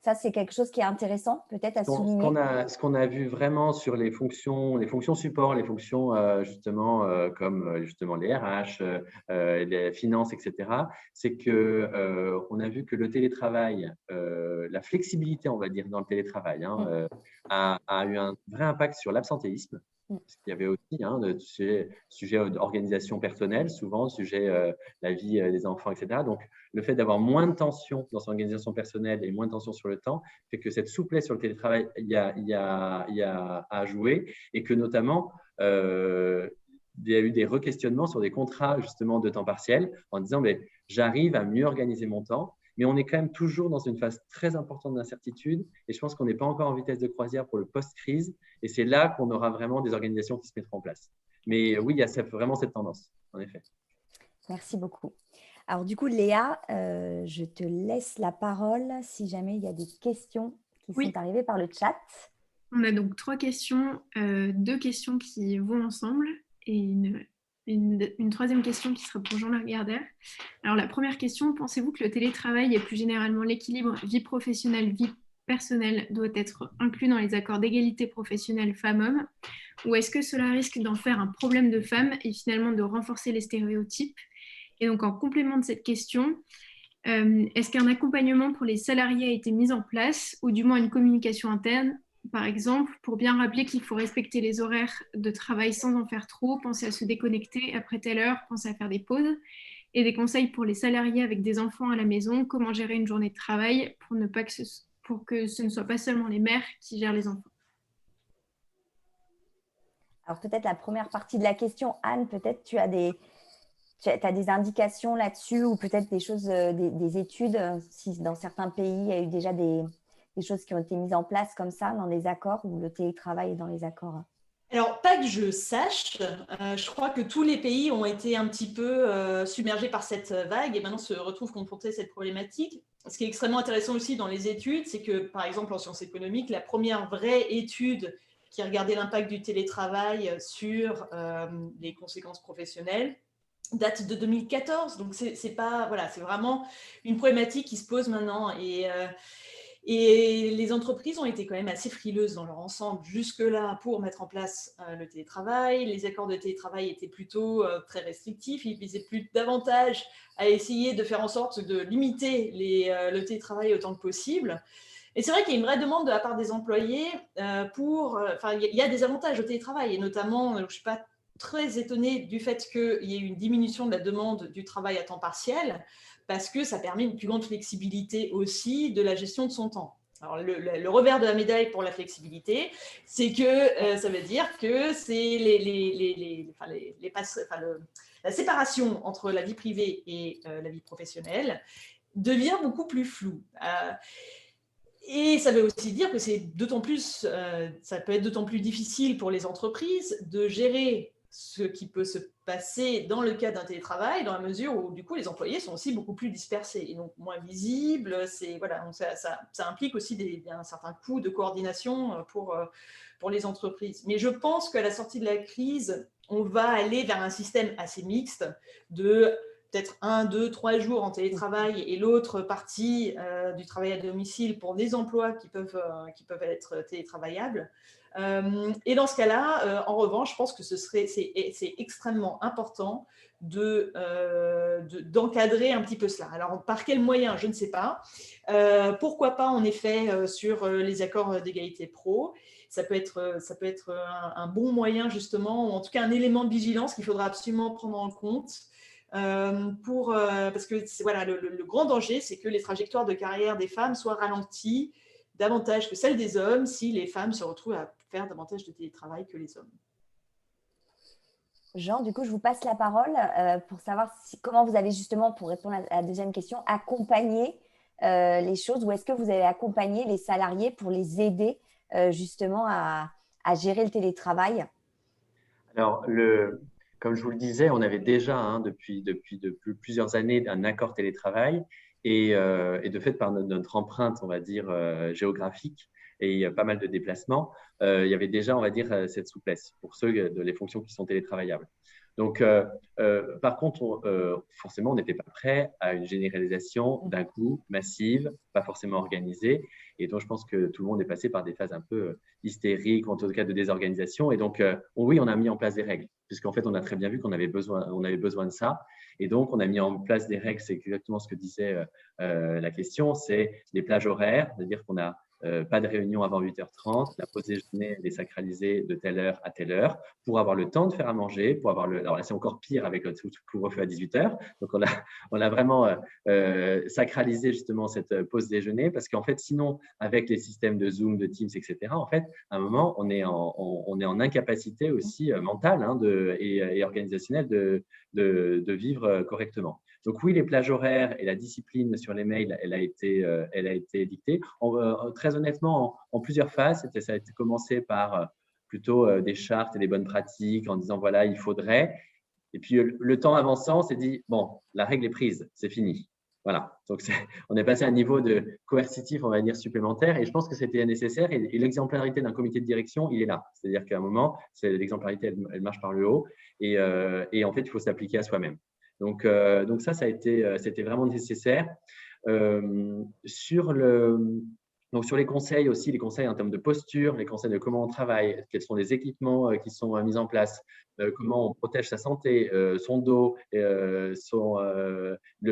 Ça, c'est quelque chose qui est intéressant peut-être à souligner. Ce qu'on a vu vraiment sur les fonctions support, les fonctions justement comme justement les RH, les finances, etc., c'est que on a vu que le télétravail, la flexibilité, on va dire, dans le télétravail, a eu un vrai impact sur l'absentéisme. Parce qu'il y avait aussi de sujet d'organisation personnelle, souvent, sujet la vie des enfants, etc. Donc, le fait d'avoir moins de tension dans son organisation personnelle et moins de tension sur le temps fait que cette souplesse sur le télétravail, il y a à jouer et que notamment, il y a eu des re-questionnements sur des contrats justement de temps partiel en disant mais j'arrive à mieux organiser mon temps. Mais on est quand même toujours dans une phase très importante d'incertitude et je pense qu'on n'est pas encore en vitesse de croisière pour le post-crise et c'est là qu'on aura vraiment des organisations qui se mettront en place. Mais oui, il y a vraiment cette tendance, en effet. Merci beaucoup. Alors du coup, Léa, je te laisse la parole si jamais il y a des questions qui sont arrivées par le chat. On a donc 3 questions, 2 questions qui vont ensemble et une troisième question qui sera pour Jean Lagardère. Alors la première question, pensez-vous que le télétravail et plus généralement l'équilibre vie professionnelle, vie personnelle doit être inclus dans les accords d'égalité professionnelle femmes-hommes ou est-ce que cela risque d'en faire un problème de femmes et finalement de renforcer les stéréotypes? Et donc en complément de cette question, est-ce qu'un accompagnement pour les salariés a été mis en place ou du moins une communication interne? Par exemple, pour bien rappeler qu'il faut respecter les horaires de travail sans en faire trop, penser à se déconnecter après telle heure, penser à faire des pauses, et des conseils pour les salariés avec des enfants à la maison, comment gérer une journée de travail pour que ce ne soit pas seulement les mères qui gèrent les enfants. Alors peut-être la première partie de la question, Anne, peut-être tu as des indications là-dessus ou peut-être des choses, des études, si dans certains pays il y a eu déjà des choses qui ont été mises en place comme ça dans les accords ou le télétravail est dans les accords? Alors, pas que je sache, je crois que tous les pays ont été un petit peu submergés par cette vague et maintenant se retrouvent confrontés à cette problématique. Ce qui est extrêmement intéressant aussi dans les études, c'est que, par exemple, en sciences économiques, la première vraie étude qui a regardé l'impact du télétravail sur les conséquences professionnelles date de 2014. Donc, c'est pas, voilà, c'est vraiment une problématique qui se pose maintenant et les entreprises ont été quand même assez frileuses dans leur ensemble jusque-là pour mettre en place le télétravail. Les accords de télétravail étaient plutôt très restrictifs. Ils visaient plus davantage à essayer de faire en sorte de limiter le télétravail autant que possible. Et c'est vrai qu'il y a une vraie demande de la part des employés il y a des avantages au télétravail et notamment, je ne suis pas très étonnée du fait qu'il y ait eu une diminution de la demande du travail à temps partiel parce que ça permet une plus grande flexibilité aussi de la gestion de son temps. Alors, le revers de la médaille pour la flexibilité, c'est que ça veut dire que c'est la séparation entre la vie privée et la vie professionnelle devient beaucoup plus floue. Et ça veut aussi dire que ça peut être d'autant plus difficile pour les entreprises de gérer ce qui peut se passer dans le cas d'un télétravail, dans la mesure où, du coup, les employés sont aussi beaucoup plus dispersés et donc moins visibles. Ça implique aussi un certain coût de coordination pour les entreprises. Mais je pense qu'à la sortie de la crise, on va aller vers un système assez mixte de peut-être 1, 2, 3 jours en télétravail et l'autre partie du travail à domicile pour des emplois qui peuvent être télétravaillables. Et dans ce cas-là, en revanche, je pense que c'est extrêmement important d'encadrer un petit peu cela. Alors, par quels moyens, je ne sais pas. Pourquoi pas, en effet, sur les accords d'égalité pro. Ça peut être un bon moyen, justement, ou en tout cas un élément de vigilance qu'il faudra absolument prendre en compte. Parce que le grand danger, c'est que les trajectoires de carrière des femmes soient ralenties davantage que celles des hommes si les femmes se retrouvent à faire davantage de télétravail que les hommes. Jean, du coup, je vous passe la parole pour savoir comment vous avez justement, pour répondre à la deuxième question, accompagné les choses ou est-ce que vous avez accompagné les salariés pour les aider justement à gérer le télétravail? Alors, comme je vous le disais, on avait déjà depuis plusieurs années un accord télétravail Et de fait, par notre empreinte, on va dire, géographique, et pas mal de déplacements, il y avait déjà, on va dire, cette souplesse pour ceux de les fonctions qui sont télétravaillables. Donc, par contre, forcément, on n'était pas prêt à une généralisation d'un coup massive, pas forcément organisée. Et donc, je pense que tout le monde est passé par des phases un peu hystériques, ou en tout cas de désorganisation. Et donc, oui, on a mis en place des règles, puisqu'en fait, on a très bien vu qu'on avait besoin de ça. Et donc, on a mis en place des règles. C'est exactement ce que disait la question, c'est les plages horaires, c'est-à-dire qu'on a pas de réunion avant 8h30, la pause déjeuner elle est sacralisée de telle heure à telle heure pour avoir le temps de faire à manger, pour avoir alors là c'est encore pire avec le couvre-feu à 18h, donc on a vraiment sacralisé justement cette pause déjeuner parce qu'en fait sinon avec les systèmes de Zoom, de Teams, etc., en fait à un moment on est en incapacité aussi mentale et organisationnelle de vivre correctement. Donc oui, les plages horaires et la discipline sur les mails, elle a été dictée. Très honnêtement, en plusieurs phases. Ça a été commencé par plutôt des chartes et des bonnes pratiques en disant voilà, il faudrait. Et puis le temps avançant, on s'est dit bon, la règle est prise, c'est fini. Voilà. Donc on est passé à un niveau de coercitif, on va dire, supplémentaire. Et je pense que c'était nécessaire. Et l'exemplarité d'un comité de direction, il est là. C'est-à-dire qu'à un moment, l'exemplarité, elle marche par le haut. Et en fait, il faut s'appliquer à soi-même. Donc ça c'était vraiment nécessaire. Sur les conseils aussi, les conseils en termes de posture, les conseils de comment on travaille, quels sont les équipements qui sont mis en place, comment on protège sa santé, son dos, le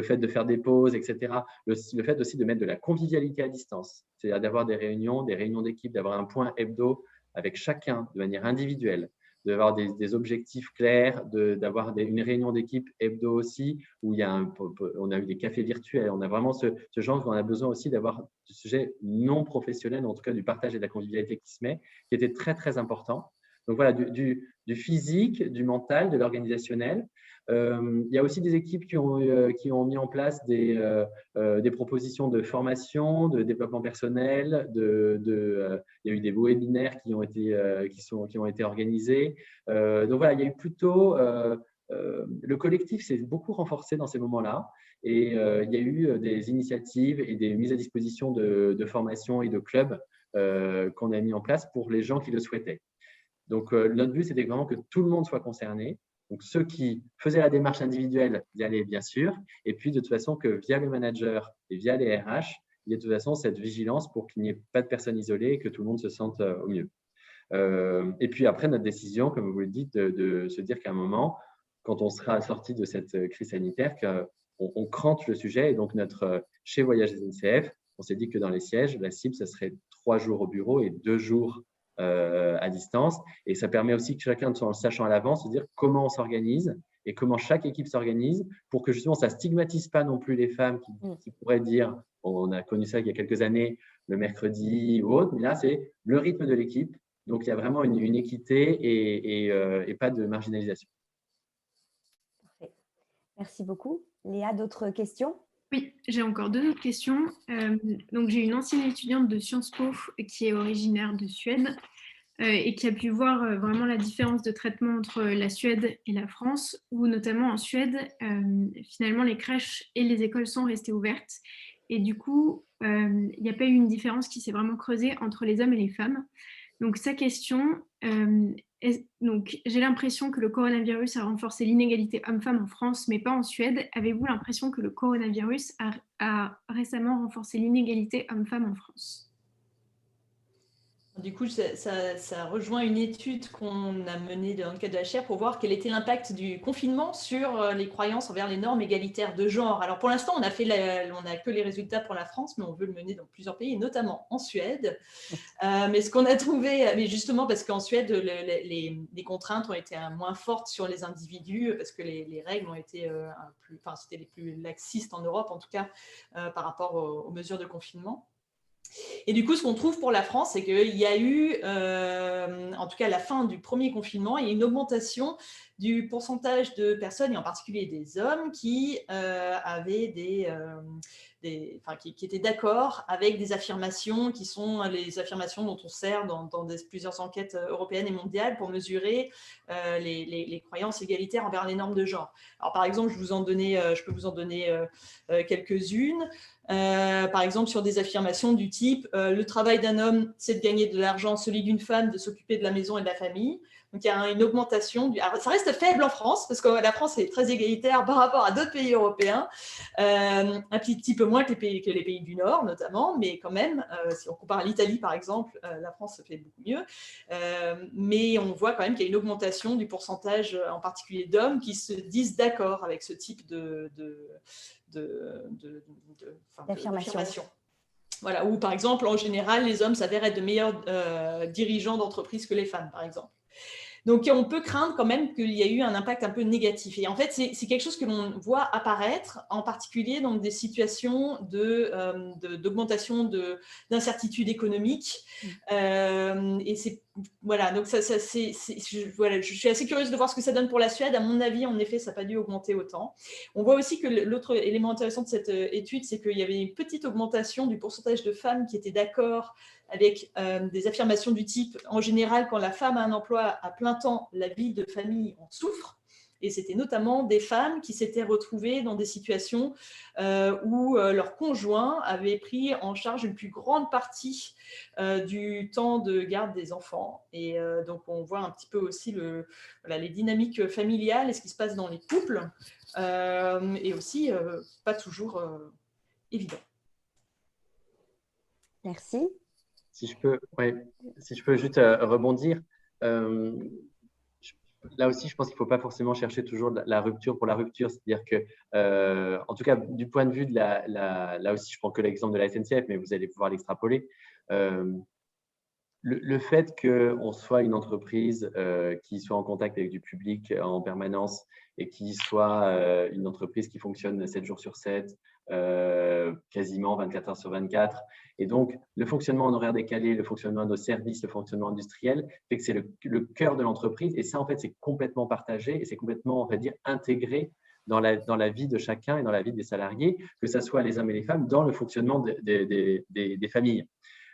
fait de faire des pauses, etc. Le fait aussi de mettre de la convivialité à distance, c'est-à-dire d'avoir des réunions d'équipe, d'avoir un point hebdo avec chacun de manière individuelle, d'avoir des objectifs clairs, d'avoir une réunion d'équipe hebdo aussi, où on a eu des cafés virtuels. On a vraiment ce genre qu'on a besoin aussi d'avoir du sujet non professionnel, en tout cas du partage et de la convivialité qui se met, qui était très, très important. Donc voilà, du physique, du mental, de l'organisationnel. Il y a aussi des équipes qui ont mis en place des propositions de formation, de développement personnel. Il y a eu des webinaires qui ont été organisés. Donc voilà, il y a eu plutôt le collectif s'est beaucoup renforcé dans ces moments-là. Et il y a eu des initiatives et des mises à disposition de formations et de clubs qu'on a mis en place pour les gens qui le souhaitaient. Donc, notre but, c'était vraiment que tout le monde soit concerné. Donc, ceux qui faisaient la démarche individuelle y allaient, bien sûr. Et puis, de toute façon, que via le manager et via les RH, il y ait de toute façon cette vigilance pour qu'il n'y ait pas de personnes isolées et que tout le monde se sente au mieux. Et puis, après, notre décision, comme vous le dites, de se dire qu'à un moment, quand on sera sorti de cette crise sanitaire, qu'on crante le sujet. Et donc, chez Voyage SNCF, on s'est dit que dans les sièges, la cible, ce serait 3 jours au bureau et 2 jours à distance. Et ça permet aussi que chacun, en le sachant à l'avance, se dire comment on s'organise et comment chaque équipe s'organise pour que justement ça ne stigmatise pas non plus les femmes qui pourraient dire, on a connu ça il y a quelques années, le mercredi ou autre, mais là, c'est le rythme de l'équipe. Donc, il y a vraiment une équité et pas de marginalisation. Parfait. Merci beaucoup. Léa, d'autres questions ? Oui, j'ai encore 2 autres questions. Donc, j'ai une ancienne étudiante de Sciences Po qui est originaire de Suède et qui a pu voir vraiment la différence de traitement entre la Suède et la France, où notamment en Suède, finalement, les crèches et les écoles sont restées ouvertes. Et du coup, il n'y a pas eu une différence qui s'est vraiment creusée entre les hommes et les femmes. Donc, sa question, donc, j'ai l'impression que le coronavirus a renforcé l'inégalité homme-femme en France, mais pas en Suède. Avez-vous l'impression que le coronavirus a récemment renforcé l'inégalité homme-femme en France ? Du coup, ça rejoint une étude qu'on a menée dans le cadre de la chaire pour voir quel était l'impact du confinement sur les croyances envers les normes égalitaires de genre. Alors pour l'instant, on a que les résultats pour la France, mais on veut le mener dans plusieurs pays, notamment en Suède. Mais ce qu'on a trouvé, mais justement parce qu'en Suède, les contraintes ont été moins fortes sur les individus, parce que les règles ont été c'était les plus laxistes en Europe, en tout cas, par rapport aux mesures de confinement. Et du coup, ce qu'on trouve pour la France, c'est qu'il y a eu, en tout cas à la fin du premier confinement, il y a une augmentation du pourcentage de personnes, et en particulier des hommes, qui avaient qui étaient d'accord avec des affirmations qui sont les affirmations dont on sert dans plusieurs enquêtes européennes et mondiales pour mesurer les croyances égalitaires envers les normes de genre. Alors, par exemple, je peux vous en donner quelques-unes. Par exemple, sur des affirmations du type le travail d'un homme, c'est de gagner de l'argent, celui d'une femme, de s'occuper de la maison et de la famille. Donc, il y a une augmentation. Alors, ça reste faible en France, parce que la France est très égalitaire par rapport à d'autres pays européens, un petit peu moins que les pays du Nord, notamment, mais quand même, si on compare à l'Italie, par exemple, la France fait beaucoup mieux. Mais on voit quand même qu'il y a une augmentation du pourcentage, en particulier d'hommes, qui se disent d'accord avec ce type d'affirmation. Voilà, ou par exemple, en général, les hommes s'avèrent être de meilleurs dirigeants d'entreprise que les femmes, par exemple. Donc, on peut craindre quand même qu'il y ait eu un impact un peu négatif. Et en fait, c'est quelque chose que l'on voit apparaître, en particulier dans des situations d'augmentation d'incertitude économique. Et voilà, donc je suis assez curieuse de voir ce que ça donne pour la Suède. À mon avis, en effet, ça n'a pas dû augmenter autant. On voit aussi que l'autre élément intéressant de cette étude, c'est qu'il y avait une petite augmentation du pourcentage de femmes qui étaient d'accord avec des affirmations du type « En général, quand la femme a un emploi à plein temps, la vie de famille en souffre ». Et c'était notamment des femmes qui s'étaient retrouvées dans des situations où leur conjoint avait pris en charge une plus grande partie du temps de garde des enfants. Et donc, on voit un petit peu aussi les dynamiques familiales et ce qui se passe dans les couples, et aussi pas toujours évident. Merci. Si je peux juste rebondir, là aussi, je pense qu'il ne faut pas forcément chercher toujours la rupture pour la rupture. C'est-à-dire que, en tout cas, du point de vue de là aussi, je prends que l'exemple de la SNCF, mais vous allez pouvoir l'extrapoler. Le fait qu'on soit une entreprise qui soit en contact avec du public en permanence et qui soit une entreprise qui fonctionne 7 jours sur 7, quasiment 24 heures sur 24. Et donc, le fonctionnement en horaire décalé, le fonctionnement de nos services, le fonctionnement industriel, fait que c'est le cœur de l'entreprise. Et ça, en fait, c'est complètement partagé et c'est complètement, on va dire, intégré dans la vie de chacun et dans la vie des salariés, que ce soit les hommes et les femmes, dans le fonctionnement des familles.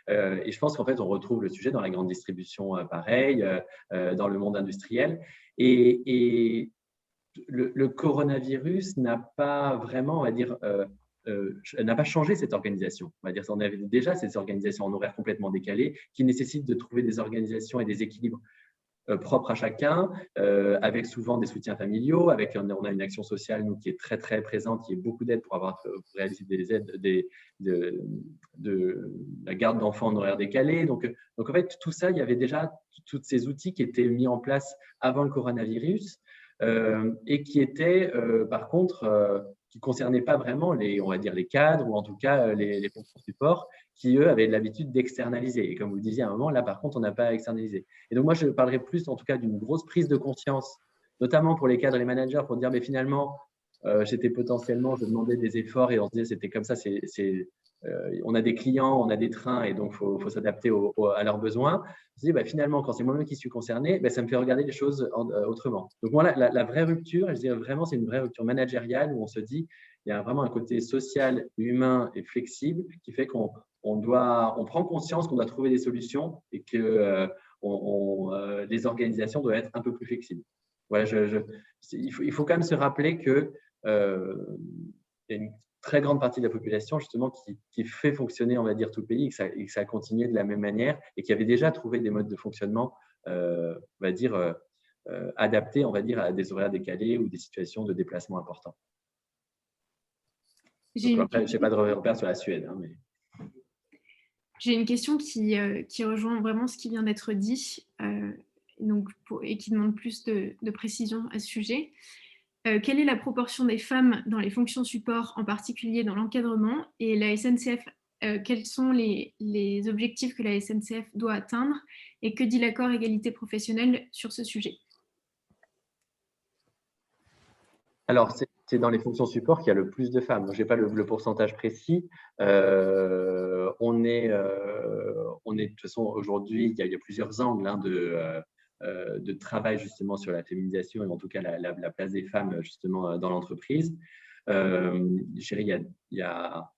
Et je pense qu'en fait, on retrouve le sujet dans la grande distribution, pareil, dans le monde industriel. Et le coronavirus n'a pas vraiment, on va dire, n'a pas changé cette organisation. On va dire, on avait déjà ces organisations en horaire complètement décalé qui nécessitent de trouver des organisations et des équilibres propres à chacun, avec souvent des soutiens familiaux, on a une action sociale nous, qui est très très présente, qui est beaucoup d'aide pour réaliser des aides de la garde d'enfants en horaire décalé. Donc en fait, tout ça, il y avait déjà tous ces outils qui étaient mis en place avant le coronavirus et qui étaient par contre qui ne concernaient pas vraiment on va dire les cadres ou en tout cas les fonctions support qui, eux, avaient l'habitude d'externaliser. Et comme vous le disiez à un moment, là, par contre, on n'a pas externalisé. Et donc, moi, je parlerai plus, en tout cas, d'une grosse prise de conscience, notamment pour les cadres et les managers, pour dire, mais finalement, je demandais des efforts et on se disait, c'était comme ça, on a des clients, on a des trains et donc, il faut s'adapter à leurs besoins. Je me dis, finalement, quand c'est moi-même qui suis concerné, ça me fait regarder les choses autrement. Donc, moi, la vraie rupture, je dirais vraiment, c'est une vraie rupture managériale où on se dit, il y a vraiment un côté social, humain et flexible qui fait qu'on prend conscience qu'on doit trouver des solutions et que les organisations doivent être un peu plus flexibles. Voilà, il faut quand même se rappeler que y a une très grande partie de la population justement qui fait fonctionner, on va dire, tout le pays et que ça a continué de la même manière et qui avait déjà trouvé des modes de fonctionnement, on va dire, adaptés, on va dire, à des horaires décalés ou des situations de déplacement importants. Après, je n'ai pas de repère sur la Suède. Mais... J'ai une question qui rejoint vraiment ce qui vient d'être dit et qui demande plus de précision à ce sujet. Quelle est la proportion des femmes dans les fonctions support, en particulier dans l'encadrement, et la SNCF, quels sont les objectifs que la SNCF doit atteindre et que dit l'accord égalité professionnelle sur ce sujet? Alors, c'est dans les fonctions support qu'il y a le plus de femmes. Je n'ai pas le pourcentage précis. On est de toute façon, aujourd'hui, il y a plusieurs angles de travail justement sur la féminisation et en tout cas la place des femmes justement dans l'entreprise. Je dirais, il y a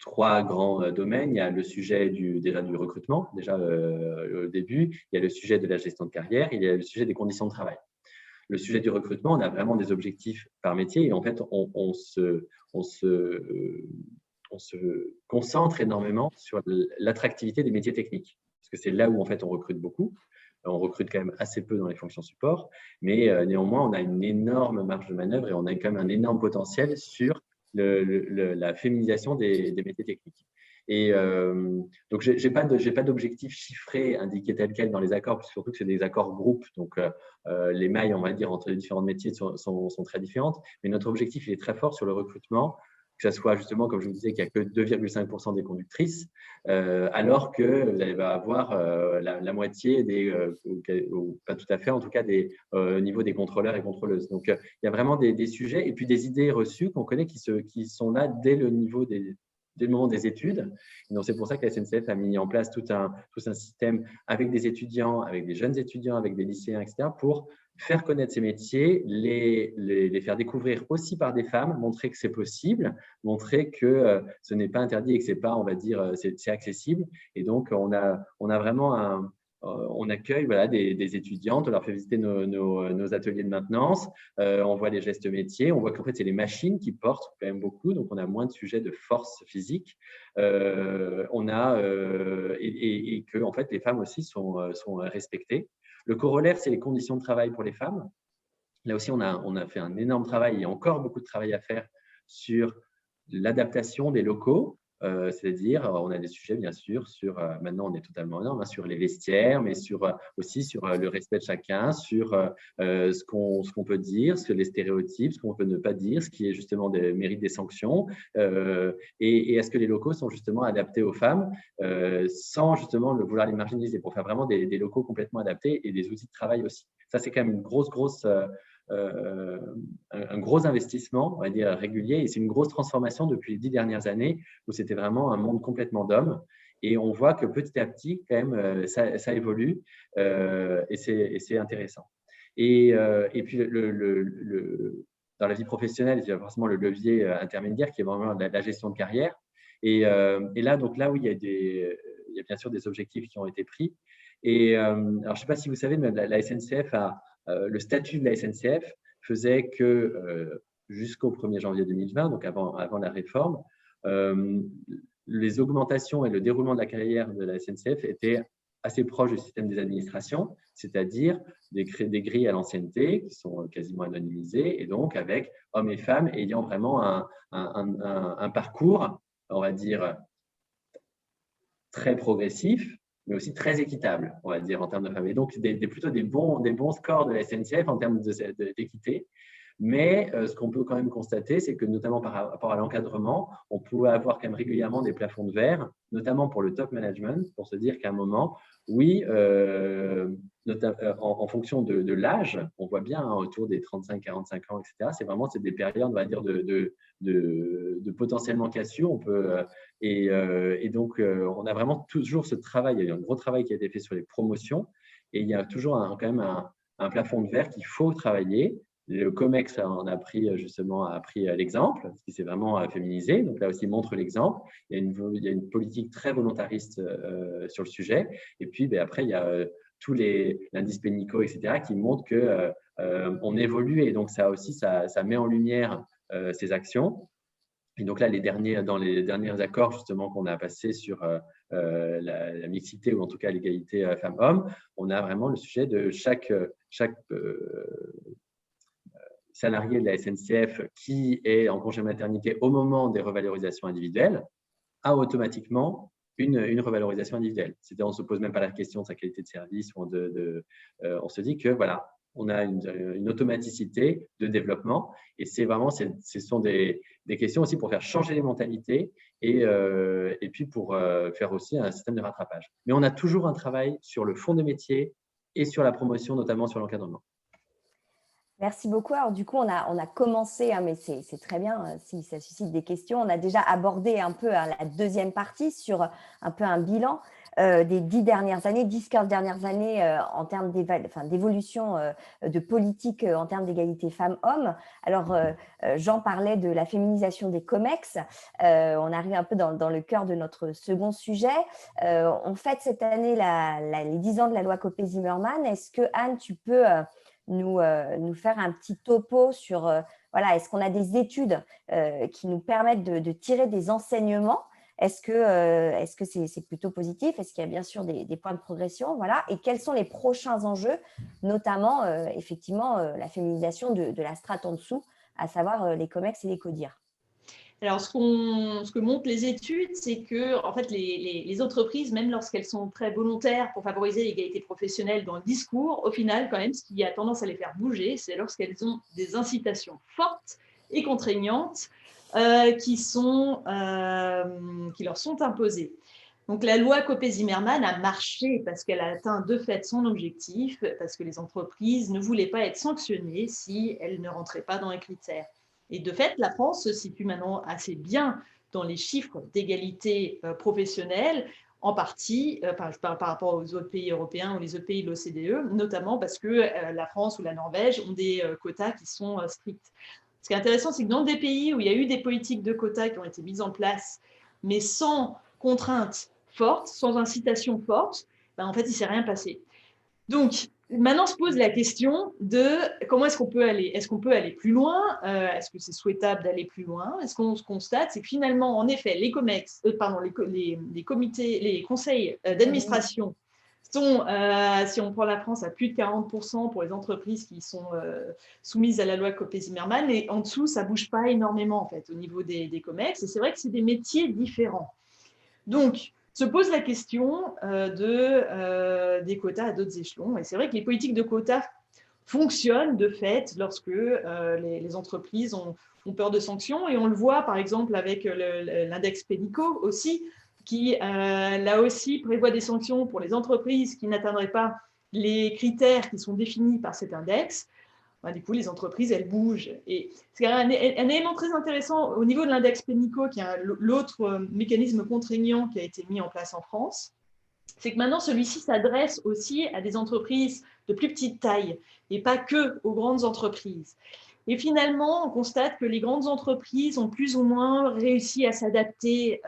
trois grands domaines. Il y a le sujet déjà du recrutement, déjà au début. Il y a le sujet de la gestion de carrière. Il y a le sujet des conditions de travail. Le sujet du recrutement, on a vraiment des objectifs par métier et en fait, on se concentre énormément sur l'attractivité des métiers techniques parce que c'est là où en fait on recrute beaucoup. On recrute quand même assez peu dans les fonctions support, mais néanmoins, on a une énorme marge de manœuvre et on a quand même un énorme potentiel sur la féminisation des métiers techniques. Et donc, je n'ai pas d'objectif chiffré indiqué tel quel dans les accords, surtout que c'est des accords groupes. Donc, les mailles, on va dire, entre les différents métiers sont très différentes. Mais notre objectif, il est très fort sur le recrutement, que ce soit justement, comme je vous disais, qu'il n'y a que 2,5% des conductrices, alors que vous allez avoir la moitié ou pas tout à fait, en tout cas, au niveau des contrôleurs et contrôleuses. Donc, il y a vraiment des sujets et puis des idées reçues qu'on connaît qui sont là dès le moment des études. Et donc, c'est pour ça que la SNCF a mis en place tout un système avec des étudiants, avec des jeunes étudiants, avec des lycéens, etc., pour faire connaître ces métiers, les faire découvrir aussi par des femmes, montrer que c'est possible, montrer que ce n'est pas interdit et que c'est pas, on va dire, c'est accessible. Et donc, on a vraiment on accueille des étudiantes, on leur fait visiter nos ateliers de maintenance, on voit les gestes métiers, on voit qu'en fait, c'est les machines qui portent quand même beaucoup, donc on a moins de sujets de force physique. Et que en fait, les femmes aussi sont respectées. Le corollaire, c'est les conditions de travail pour les femmes. Là aussi, on a fait un énorme travail, il y a encore beaucoup de travail à faire sur l'adaptation des locaux. C'est-à-dire, on a des sujets, bien sûr, maintenant on est totalement énorme, sur les vestiaires, mais aussi sur le respect de chacun, sur ce qu'on peut dire, les stéréotypes, ce qu'on peut ne pas dire, ce qui est justement mérite des sanctions, et est-ce que les locaux sont justement adaptés aux femmes, sans justement vouloir les marginaliser, pour faire vraiment des locaux complètement adaptés et des outils de travail aussi. Ça, c'est quand même une grosse un gros investissement, on va dire, régulier, et c'est une grosse transformation depuis les 10 dernières années où c'était vraiment un monde complètement d'hommes. Et on voit que petit à petit, quand même, ça évolue et c'est intéressant. Et puis, dans la vie professionnelle, il y a forcément le levier intermédiaire qui est vraiment la gestion de carrière. Et là, donc là où il y a bien sûr des objectifs qui ont été pris. Et alors, je ne sais pas si vous savez, mais la SNCF le statut de la SNCF faisait que jusqu'au 1er janvier 2020, donc avant la réforme, les augmentations et le déroulement de la carrière de la SNCF étaient assez proches du système des administrations, c'est-à-dire des grilles à l'ancienneté qui sont quasiment anonymisées, et donc avec hommes et femmes ayant vraiment un parcours, on va dire, très progressif, mais aussi très équitable, on va dire, en termes de femmes. Et donc, plutôt des bons scores de la SNCF en termes d'équité. Mais ce qu'on peut quand même constater, c'est que notamment par rapport à l'encadrement, on pouvait avoir quand même régulièrement des plafonds de verre, notamment pour le top management, pour se dire qu'à un moment, oui, en fonction de l'âge, on voit bien autour des 35-45 ans, etc. C'est des périodes, on va dire, de potentiellement cassure. Et donc, on a vraiment toujours ce travail. Il y a eu un gros travail qui a été fait sur les promotions, et il y a toujours quand même un plafond de verre qu'il faut travailler. Le COMEX a pris l'exemple, parce qu'il s'est vraiment féminisé. Donc là aussi, il montre l'exemple. Il y a une politique très volontariste sur le sujet. Et puis, après, il y a tous l'indice Pénicaud, etc., qui montrent qu'on évolue. Et donc, ça aussi, ça met en lumière ces actions. Et donc là, dans les derniers accords justement qu'on a passés sur la mixité, ou en tout cas l'égalité femmes-hommes, on a vraiment le sujet de chaque salarié de la SNCF qui est en congé maternité au moment des revalorisations individuelles a automatiquement une revalorisation individuelle. C'est-à-dire, on ne se pose même pas la question de sa qualité de service, on se dit que voilà, on a une automaticité de développement, et ce sont des questions aussi pour faire changer les mentalités et puis pour faire aussi un système de rattrapage. Mais on a toujours un travail sur le fond des métiers et sur la promotion, notamment sur l'encadrement. Merci beaucoup. Alors du coup, on a commencé, mais c'est très bien si ça suscite des questions. On a déjà abordé un peu la deuxième partie sur un peu un bilan. des 10 dernières années, 10-15 dernières années en termes d'évolution de politique en termes d'égalité femmes-hommes. Alors, Jean parlait de la féminisation des COMEX. On arrive un peu dans le cœur de notre second sujet. On fête cette année les 10 ans de la loi Copé-Zimmermann. Est-ce que, Anne, tu peux nous faire un petit topo sur, voilà, est-ce qu'on a des études qui nous permettent de tirer des enseignements? Est-ce que c'est plutôt positif? Est-ce qu'il y a bien sûr des points de progression? Voilà. Et quels sont les prochains enjeux, notamment effectivement la féminisation de la strate en dessous, à savoir les COMEX et les CODIR? Alors, ce que montrent les études, c'est que en fait, les entreprises, même lorsqu'elles sont très volontaires pour favoriser l'égalité professionnelle dans le discours, au final, quand même, ce qui a tendance à les faire bouger, c'est lorsqu'elles ont des incitations fortes et contraignantes qui leur sont imposées. Donc, la loi Copé-Zimmermann a marché parce qu'elle a atteint de fait son objectif, parce que les entreprises ne voulaient pas être sanctionnées si elles ne rentraient pas dans les critères. Et de fait, la France se situe maintenant assez bien dans les chiffres d'égalité professionnelle, en partie par rapport aux autres pays européens ou les autres pays de l'OCDE, notamment parce que la France ou la Norvège ont des quotas qui sont stricts. Ce qui est intéressant, c'est que dans des pays où il y a eu des politiques de quotas qui ont été mises en place, mais sans contraintes fortes, sans incitation forte, ben en fait, il ne s'est rien passé. Donc, maintenant se pose la question de comment est-ce qu'on peut aller? Est-ce qu'on peut aller plus loin? Est-ce que c'est souhaitable d'aller plus loin? Et ce qu'on constate, c'est que finalement, en effet, les COMEX, les comités, les conseils d'administration sont, si on prend la France, à plus de 40% pour les entreprises qui sont soumises à la loi Copé-Zimmermann, et en dessous, ça ne bouge pas énormément en fait, au niveau des COMEX. Et c'est vrai que c'est des métiers différents. Donc, se pose la question des quotas à d'autres échelons. Et c'est vrai que les politiques de quotas fonctionnent de fait lorsque les entreprises ont peur de sanctions. Et on le voit par exemple avec l'index Pénicaud aussi, qui là aussi prévoit des sanctions pour les entreprises qui n'atteindraient pas les critères qui sont définis par cet index. Ben, du coup, les entreprises, elles bougent. Et c'est un élément très intéressant au niveau de l'index Pénicaud, qui est l'autre mécanisme contraignant qui a été mis en place en France, c'est que maintenant, celui-ci s'adresse aussi à des entreprises de plus petite taille et pas que aux grandes entreprises. Et finalement, on constate que les grandes entreprises ont plus ou moins réussi à s'adapter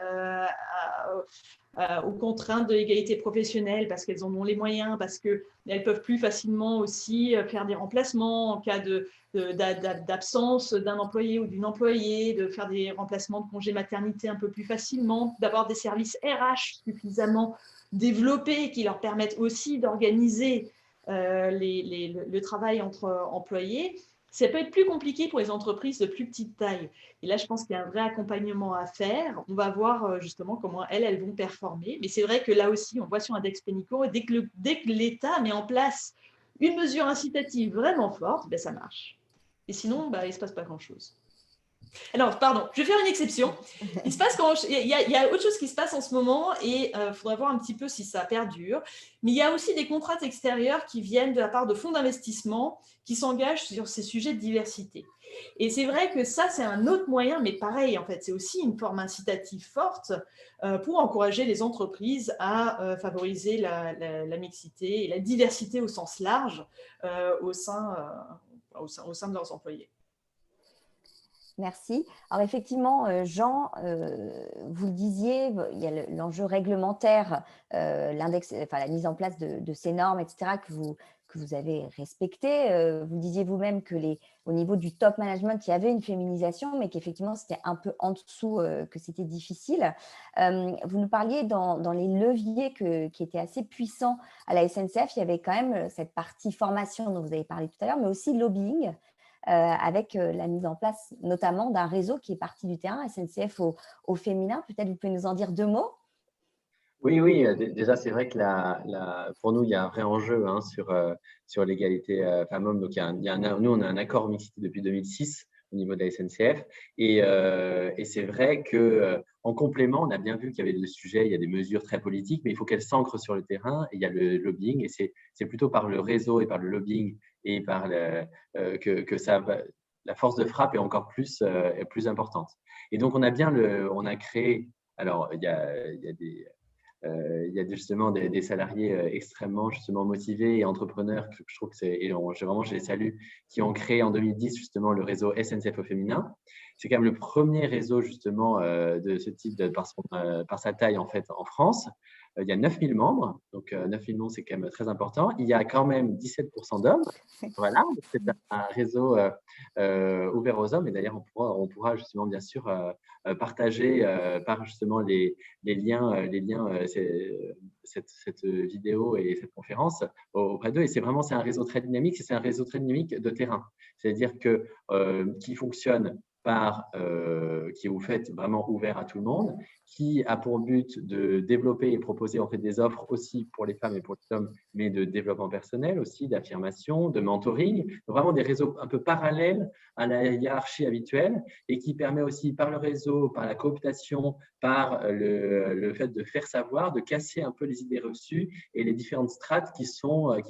aux contraintes de l'égalité professionnelle parce qu'elles en ont les moyens, parce qu'elles peuvent plus facilement aussi faire des remplacements en cas d'absence d'un employé ou d'une employée, de faire des remplacements de congés maternité un peu plus facilement, d'avoir des services RH suffisamment développés qui leur permettent aussi d'organiser le travail entre employés. Ça peut être plus compliqué pour les entreprises de plus petite taille. Et là, je pense qu'il y a un vrai accompagnement à faire. On va voir justement comment elles vont performer. Mais c'est vrai que là aussi, on voit sur Index Pénicaud, dès que l'État met en place une mesure incitative vraiment forte, ben, ça marche. Et sinon, ben, il ne se passe pas grand-chose. Alors, pardon, je vais faire une exception. Il y a autre chose qui se passe en ce moment et il faudra voir un petit peu si ça perdure. Mais il y a aussi des contraintes extérieures qui viennent de la part de fonds d'investissement qui s'engagent sur ces sujets de diversité. Et c'est vrai que ça, c'est un autre moyen, mais pareil, en fait, c'est aussi une forme incitative forte pour encourager les entreprises à favoriser la mixité et la diversité au sens large au sein de leurs employés. Merci. Alors effectivement, Jean, vous le disiez, il y a l'enjeu réglementaire, la mise en place de ces normes, etc., que vous avez respecté. Vous disiez vous-même que au niveau du top management, il y avait une féminisation, mais qu'effectivement, c'était un peu en dessous, que c'était difficile. Vous nous parliez dans les leviers qui étaient assez puissants à la SNCF, il y avait quand même cette partie formation dont vous avez parlé tout à l'heure, mais aussi lobbying. Avec la mise en place notamment d'un réseau qui est parti du terrain, SNCF au féminin. Peut-être vous pouvez nous en dire deux mots? Oui, déjà, c'est vrai que pour nous, il y a un vrai enjeu sur l'égalité femmes-hommes. Donc, nous, on a un accord mixité depuis 2006 au niveau de la SNCF. Et c'est vrai qu'en complément, on a bien vu qu'il y avait des sujets, il y a des mesures très politiques, mais il faut qu'elles s'ancrent sur le terrain. Et il y a le lobbying, et c'est plutôt par le réseau et par le lobbying et par que la force de frappe est encore plus importante. Et donc, on a créé, alors il y a il y a justement des salariés extrêmement justement motivés et entrepreneurs que je trouve que je les salue, qui ont créé en 2010 justement le réseau SNCF au féminin. C'est quand même le premier réseau justement de ce type par sa taille en fait en France. Il y a 9000 membres, donc 9000 membres, c'est quand même très important. Il y a quand même 17% d'hommes. Voilà, c'est un réseau ouvert aux hommes. Et d'ailleurs, on pourra justement, bien sûr, partager par justement les liens, cette vidéo et cette conférence auprès d'eux. Et c'est un réseau très dynamique. C'est un réseau très dynamique de terrain. C'est-à-dire que qui fonctionne qui est au fait vraiment ouvert à tout le monde, qui a pour but de développer et proposer en fait des offres aussi pour les femmes et pour les hommes, mais de développement personnel aussi, d'affirmation, de mentoring, donc vraiment des réseaux un peu parallèles à la hiérarchie habituelle et qui permet aussi par le réseau, par la cooptation, par le fait de faire savoir, de casser un peu les idées reçues et les différentes strates qui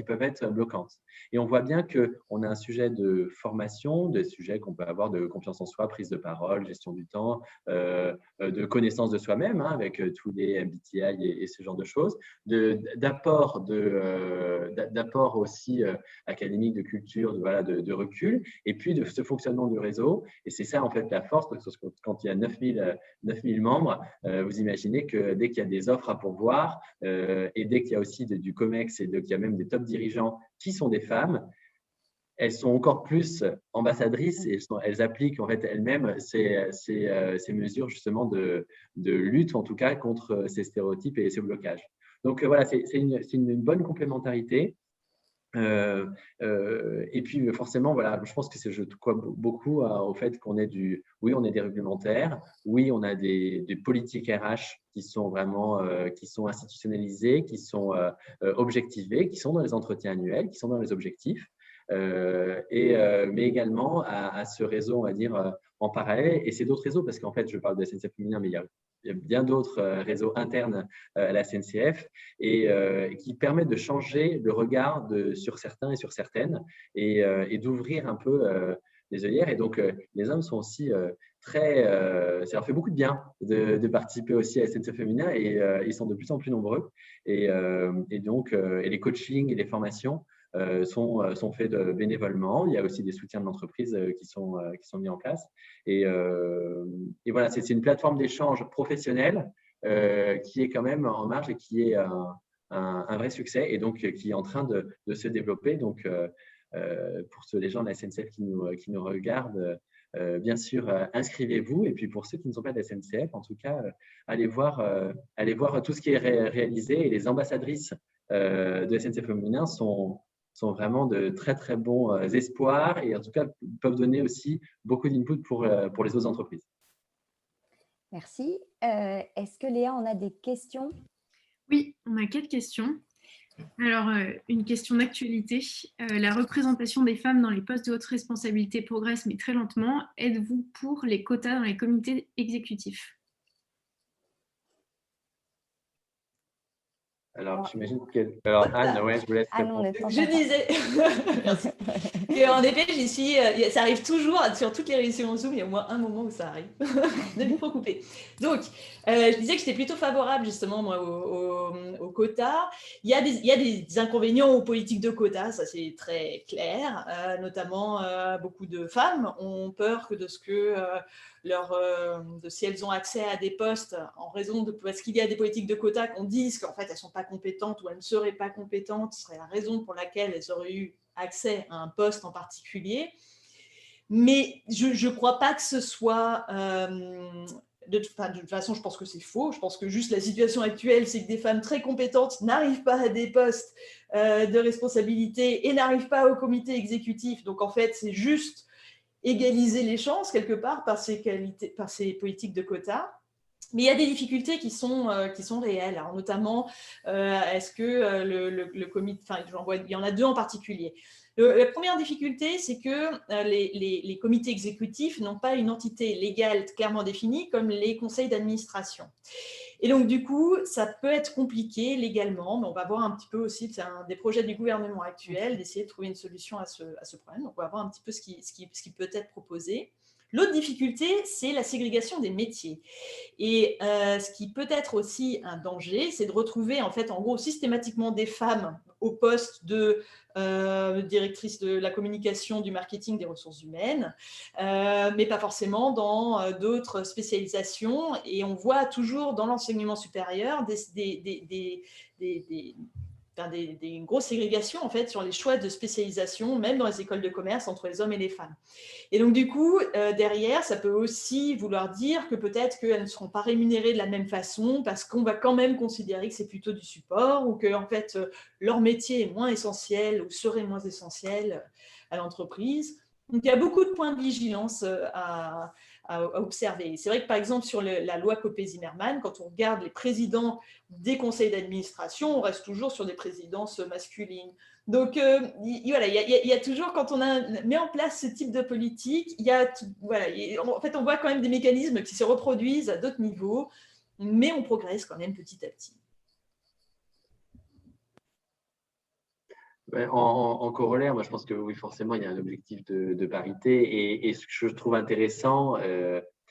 peuvent être bloquantes. Et on voit bien qu'on a un sujet de formation, des sujets qu'on peut avoir de confiance en soi, prise de parole, gestion du temps, de connaissance de soi-même, avec tous les MBTI et ce genre de choses, d'apport aussi académique, de culture, de recul, et puis de ce fonctionnement du réseau. Et c'est ça, en fait, la force, parce que quand il y a 9000 membres, vous imaginez que dès qu'il y a des offres à pourvoir, et dès qu'il y a aussi du COMEX et qu'il y a même des top dirigeants qui sont des femmes, elles sont encore plus ambassadrices et elles appliquent en fait elles-mêmes ces mesures justement de lutte, en tout cas, contre ces stéréotypes et ces blocages. Donc voilà, c'est une bonne complémentarité. Et puis forcément, voilà, je pense que je crois beaucoup au fait qu'on ait on a des réglementaires, oui, on a des politiques RH qui sont vraiment qui sont institutionnalisées, qui sont objectivées, qui sont dans les entretiens annuels, qui sont dans les objectifs. Mais également à ce réseau, on va dire, en parallèle. Et c'est d'autres réseaux, parce qu'en fait, je parle de SNCF Féminin, mais il y a bien d'autres réseaux internes à la SNCF et qui permettent de changer le regard sur certains et sur certaines et d'ouvrir un peu les œillères. Et donc, les hommes sont aussi ça leur fait beaucoup de bien de participer aussi à SNCF Féminin et ils sont de plus en plus nombreux. Et donc, les coachings et les formations sont faits bénévolement. Il y a aussi des soutiens de l'entreprise qui sont mis en place. Et voilà, c'est une plateforme d'échange professionnel qui est quand même en marge et qui est un vrai succès et donc qui est en train de se développer. Donc, pour les gens de la SNCF qui nous regardent, bien sûr, inscrivez-vous. Et puis, pour ceux qui ne sont pas de la SNCF, en tout cas, allez voir tout ce qui est réalisé. Et les ambassadrices de SNCF Féminin sont vraiment de très, très bons espoirs et en tout cas peuvent donner aussi beaucoup d'input pour les autres entreprises. Merci. Est-ce que Léa, on a des questions? Oui, on a 4 questions. Alors, une question d'actualité. La représentation des femmes dans les postes de haute responsabilité progresse, mais très lentement. Êtes-vous pour les quotas dans les comités exécutifs? Alors, j'imagine que… Alors, Anne, ouais, je vous laisse répondre. Je disais… Merci. Et en effet, j'y suis… Ça arrive toujours, sur toutes les réunions Zoom, il y a au moins un moment où ça arrive, de micro coupé. Donc, je disais que j'étais plutôt favorable, justement, moi, aux quotas. Il y a des inconvénients aux politiques de quotas, ça c'est très clair. Notamment, beaucoup de femmes ont peur que de ce que… de si elles ont accès à des postes en raison de parce qu'il y a des politiques de quotas qu'on dise qu'en fait elles sont pas compétentes ou elles ne seraient pas compétentes, ce serait la raison pour laquelle elles auraient eu accès à un poste en particulier. Mais je crois pas que ce soit de toute façon, je pense que c'est faux. Je pense que juste la situation actuelle, c'est que des femmes très compétentes n'arrivent pas à des postes de responsabilité et n'arrivent pas au comité exécutif. Donc en fait, c'est juste égaliser les chances quelque part par ces politiques de quotas. Mais il y a des difficultés qui sont réelles. Alors, notamment, est-ce que le comité, enfin, il y en a 2 en particulier. La première difficulté, c'est que les comités exécutifs n'ont pas une entité légale clairement définie comme les conseils d'administration. Et donc, du coup, ça peut être compliqué légalement, mais on va voir un petit peu aussi, c'est un des projets du gouvernement actuel, d'essayer de trouver une solution à ce problème. Donc, on va voir un petit peu ce qui peut être proposé. L'autre difficulté, c'est la ségrégation des métiers. Et ce qui peut être aussi un danger, c'est de retrouver en fait, en gros, systématiquement des femmes au poste de directrice de la communication, du marketing, des ressources humaines, mais pas forcément dans d'autres spécialisations. Et on voit toujours dans l'enseignement supérieur une grosse ségrégation en fait sur les choix de spécialisation, même dans les écoles de commerce, entre les hommes et les femmes. Et donc du coup, derrière, ça peut aussi vouloir dire que peut-être qu'elles ne seront pas rémunérées de la même façon parce qu'on va quand même considérer que c'est plutôt du support ou que en fait, leur métier est moins essentiel ou serait moins essentiel à l'entreprise. Donc il y a beaucoup de points de vigilance à observer. C'est vrai que par exemple sur la loi Copé-Zimmermann, quand on regarde les présidents des conseils d'administration, on reste toujours sur des présidences masculines. Donc voilà, il y a toujours, quand on met en place ce type de politique, en fait on voit quand même des mécanismes qui se reproduisent à d'autres niveaux, mais on progresse quand même petit à petit. En corollaire, moi je pense que oui, forcément, il y a un objectif de parité. Et ce que je trouve intéressant,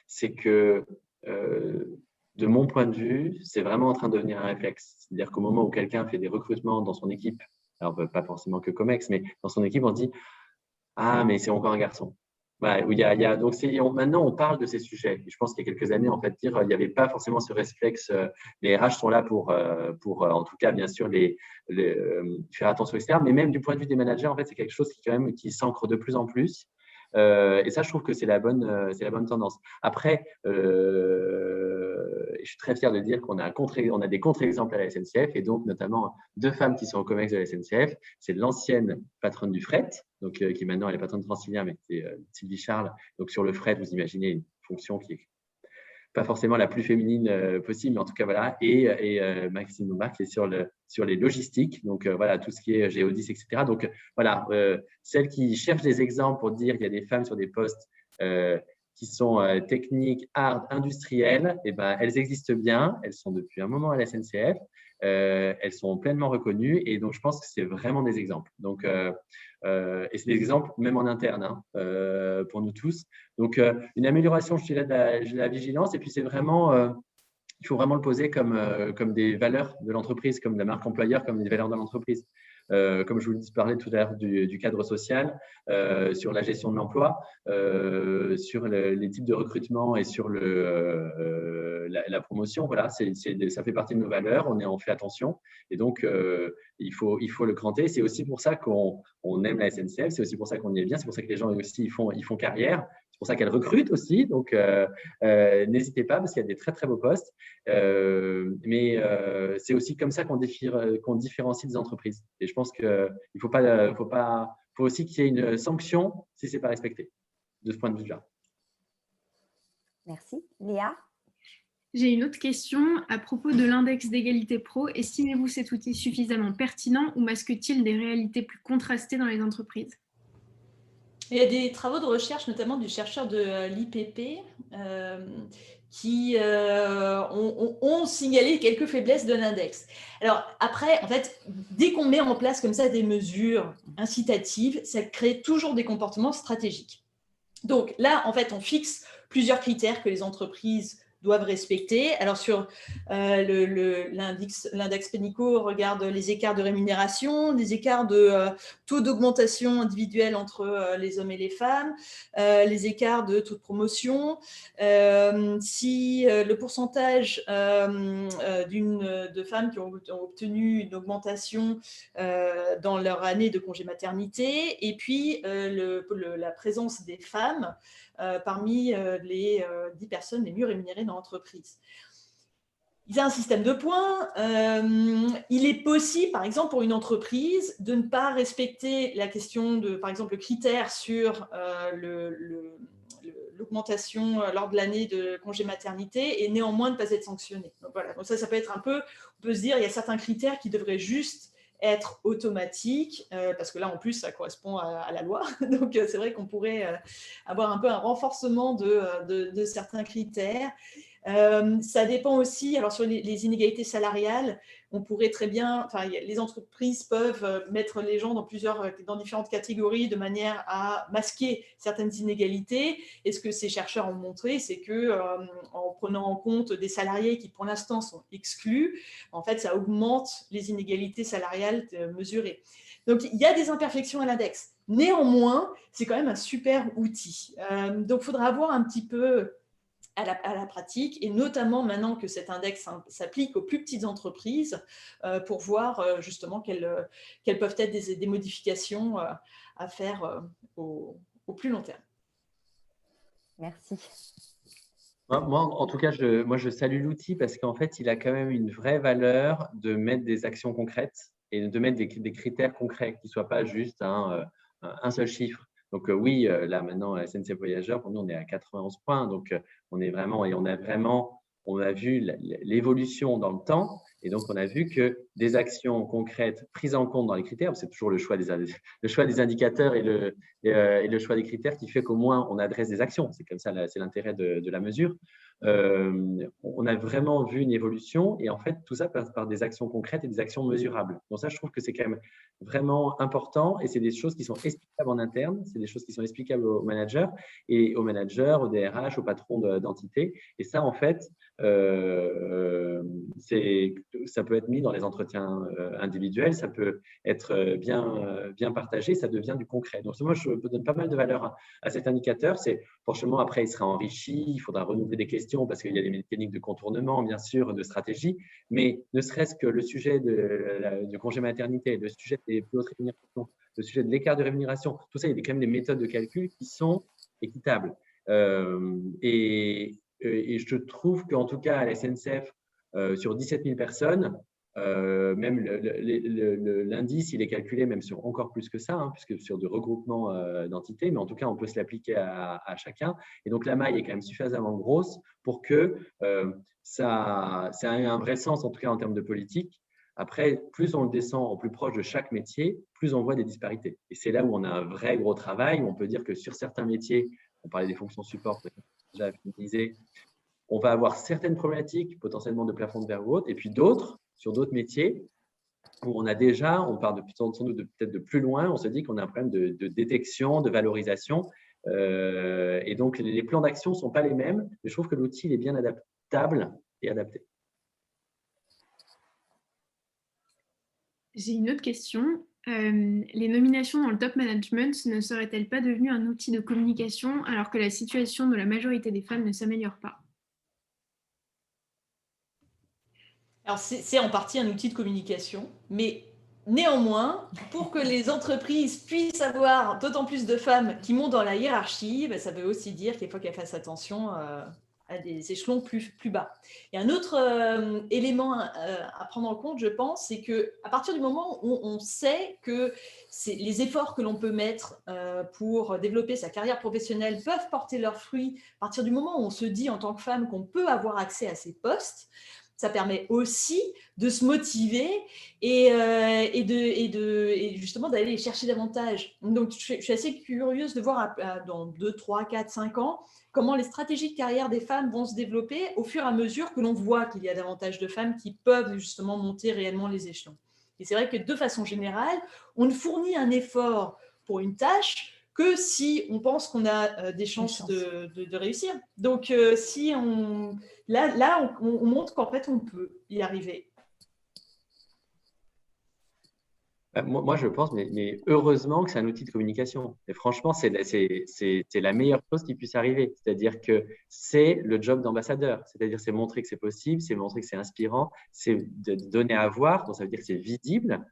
c'est que de mon point de vue, c'est vraiment en train de devenir un réflexe. C'est-à-dire qu'au moment où quelqu'un fait des recrutements dans son équipe, alors pas forcément que Comex, mais dans son équipe, on se dit « Ah, mais c'est encore un garçon ». Voilà, donc maintenant, on parle de ces sujets. Et je pense qu'il y a quelques années, en fait, il n'y avait pas forcément ce réflexe. Les RH sont là pour en tout cas, bien sûr, faire attention, etc. Mais même du point de vue des managers, en fait, c'est quelque chose qui s'ancre de plus en plus. Et ça, je trouve que c'est la bonne tendance. Après, je suis très fier de dire qu'on a des contre-exemples à la SNCF, et donc notamment 2 femmes qui sont au COMEX de la SNCF. C'est l'ancienne patronne du fret, donc, qui maintenant elle est patronne de Francilien, mais c'est Sylvie Charles. Donc sur le fret, vous imaginez une fonction qui est pas forcément la plus féminine possible, mais en tout cas voilà. Et Maxime Lombard qui est sur les logistiques, donc voilà, tout ce qui est Géodis, etc. Donc voilà, celles qui cherchent des exemples pour dire qu'il y a des femmes sur des postes qui sont techniques, hard, industriels, et ben elles existent bien, elles sont depuis un moment à la SNCF, elles sont pleinement reconnues, et donc je pense que c'est vraiment des exemples. Donc et c'est des exemples même en interne, hein, pour nous tous. Donc une amélioration, je dirais, de la vigilance, et puis c'est vraiment il faut vraiment le poser comme des valeurs de l'entreprise, comme la marque employeur, comme des valeurs de l'entreprise. Comme je vous le parlais tout à l'heure du cadre social, sur la gestion de l'emploi, sur les types de recrutement et sur la promotion. Voilà, ça fait partie de nos valeurs, on fait attention, et donc il faut le cranter. C'est aussi pour ça qu'on aime la SNCF, c'est aussi pour ça qu'on y est bien, c'est pour ça que les gens aussi ils font carrière. C'est pour ça qu'elle recrute aussi, donc n'hésitez pas, parce qu'il y a des très très beaux postes, mais c'est aussi comme ça qu'on différencie des entreprises. Et je pense qu'il faut aussi qu'il y ait une sanction si ce n'est pas respecté, de ce point de vue-là. Merci. Léa ? J'ai une autre question à propos de l'index d'égalité pro. Estimez-vous cet outil suffisamment pertinent ou masque-t-il des réalités plus contrastées dans les entreprises ? Il y a des travaux de recherche, notamment du chercheur de l'IPP, qui ont signalé quelques faiblesses de l'index. Alors après, en fait, dès qu'on met en place comme ça des mesures incitatives, ça crée toujours des comportements stratégiques. Donc là, en fait, on fixe plusieurs critères que les entreprises doivent respecter. Alors sur l'index Pénicaud, on regarde les écarts de rémunération, les écarts de taux d'augmentation individuelle entre les hommes et les femmes, les écarts de taux de promotion, si le pourcentage de femmes qui ont obtenu une augmentation dans leur année de congé maternité, et puis la présence des femmes parmi les 10 personnes les mieux rémunérées dans l'entreprise. Il y a un système de points. Il est possible, par exemple, pour une entreprise, de ne pas respecter la question de, par exemple, le critère sur l'augmentation lors de l'année de congé maternité et néanmoins ne pas être sanctionné. Donc voilà. Donc ça peut être un peu, on peut se dire, il y a certains critères qui devraient juste être automatique, parce que là, en plus, ça correspond à la loi. Donc, c'est vrai qu'on pourrait avoir un peu un renforcement de certains critères. Ça dépend aussi, alors sur les inégalités salariales, on pourrait très bien, les entreprises peuvent mettre les gens dans différentes catégories de manière à masquer certaines inégalités. Et ce que ces chercheurs ont montré, c'est que en prenant en compte des salariés qui pour l'instant sont exclus, en fait, ça augmente les inégalités salariales mesurées. Donc, il y a des imperfections à l'index. Néanmoins, c'est quand même un super outil. Donc, il faudra voir un petit peu à la pratique, et notamment maintenant que cet index s'applique aux plus petites entreprises, pour voir justement quelles peuvent être des modifications à faire au plus long terme. Merci. Moi, en tout cas, je salue l'outil parce qu'en fait, il a quand même une vraie valeur de mettre des actions concrètes et de mettre des critères concrets qui ne soient pas juste un seul chiffre. Donc oui, là maintenant, à SNCF Voyageurs, pour nous, on est à 91 points. Donc on est vraiment, et on a vu l'évolution dans le temps. Et donc, on a vu que des actions concrètes prises en compte dans les critères, c'est toujours le choix des indicateurs et le choix des critères qui fait qu'au moins on adresse des actions. C'est comme ça, c'est l'intérêt de la mesure. On a vraiment vu une évolution et en fait, tout ça passe par des actions concrètes et des actions mesurables. Donc ça, je trouve que c'est quand même vraiment important et c'est des choses qui sont explicables en interne, c'est des choses qui sont explicables aux managers, aux DRH, aux patrons d'entités. Et ça, en fait, ça peut être mis dans les entretiens individuels, ça peut être bien partagé, ça devient du concret. Donc moi, je donne pas mal de valeur à cet indicateur. C'est forcément, après, il sera enrichi, il faudra renouveler des questions parce qu'il y a des mécaniques de contournement, bien sûr, de stratégie, mais ne serait-ce que le sujet du congé maternité, le sujet des plus hautes rémunérations, le sujet de l'écart de rémunération, tout ça, il y a quand même des méthodes de calcul qui sont équitables. Et je trouve qu'en tout cas, à la SNCF, sur 17 000 personnes, même l'indice, il est calculé même sur encore plus que ça, hein, puisque sur du regroupement d'entités, mais en tout cas, on peut se l'appliquer à chacun. Et donc, la maille est quand même suffisamment grosse pour que ça ait un vrai sens, en tout cas en termes de politique. Après, plus on le descend au plus proche de chaque métier, plus on voit des disparités. Et c'est là où on a un vrai gros travail, où on peut dire que sur certains métiers, on parlait des fonctions support, déjà finalisé, on va avoir certaines problématiques, potentiellement de plafond de verre ou autre, et puis d'autres, sur d'autres métiers, où on part sans doute peut-être de plus loin, on se dit qu'on a un problème de détection, de valorisation. Et donc, les plans d'action ne sont pas les mêmes, mais je trouve que l'outil est bien adaptable et adapté. J'ai une autre question. Les nominations dans le top management ne seraient-elles pas devenues un outil de communication alors que la situation de la majorité des femmes ne s'améliore pas? Alors, c'est en partie un outil de communication, mais néanmoins, pour que les entreprises puissent avoir d'autant plus de femmes qui montent dans la hiérarchie, ça veut aussi dire qu'il faut qu'elles fassent attention à des échelons plus bas. Et un autre élément à prendre en compte, je pense, c'est qu'à partir du moment où on sait que les efforts que l'on peut mettre pour développer sa carrière professionnelle peuvent porter leurs fruits, à partir du moment où on se dit en tant que femme qu'on peut avoir accès à ces postes, ça permet aussi de se motiver et justement d'aller les chercher davantage. Donc, je suis assez curieuse de voir dans 2, 3, 4, 5 ans comment les stratégies de carrière des femmes vont se développer au fur et à mesure que l'on voit qu'il y a davantage de femmes qui peuvent justement monter réellement les échelons. Et c'est vrai que de façon générale, on ne fournit un effort pour une tâche que si on pense qu'on a des chances de réussir. Donc, si on montre qu'en fait, on peut y arriver. Moi, je pense, mais heureusement que c'est un outil de communication. Et franchement, c'est la meilleure chose qui puisse arriver. C'est-à-dire que c'est le job d'ambassadeur. C'est-à-dire c'est montrer que c'est possible, c'est montrer que c'est inspirant, c'est de donner à voir. Donc, ça veut dire que c'est visible.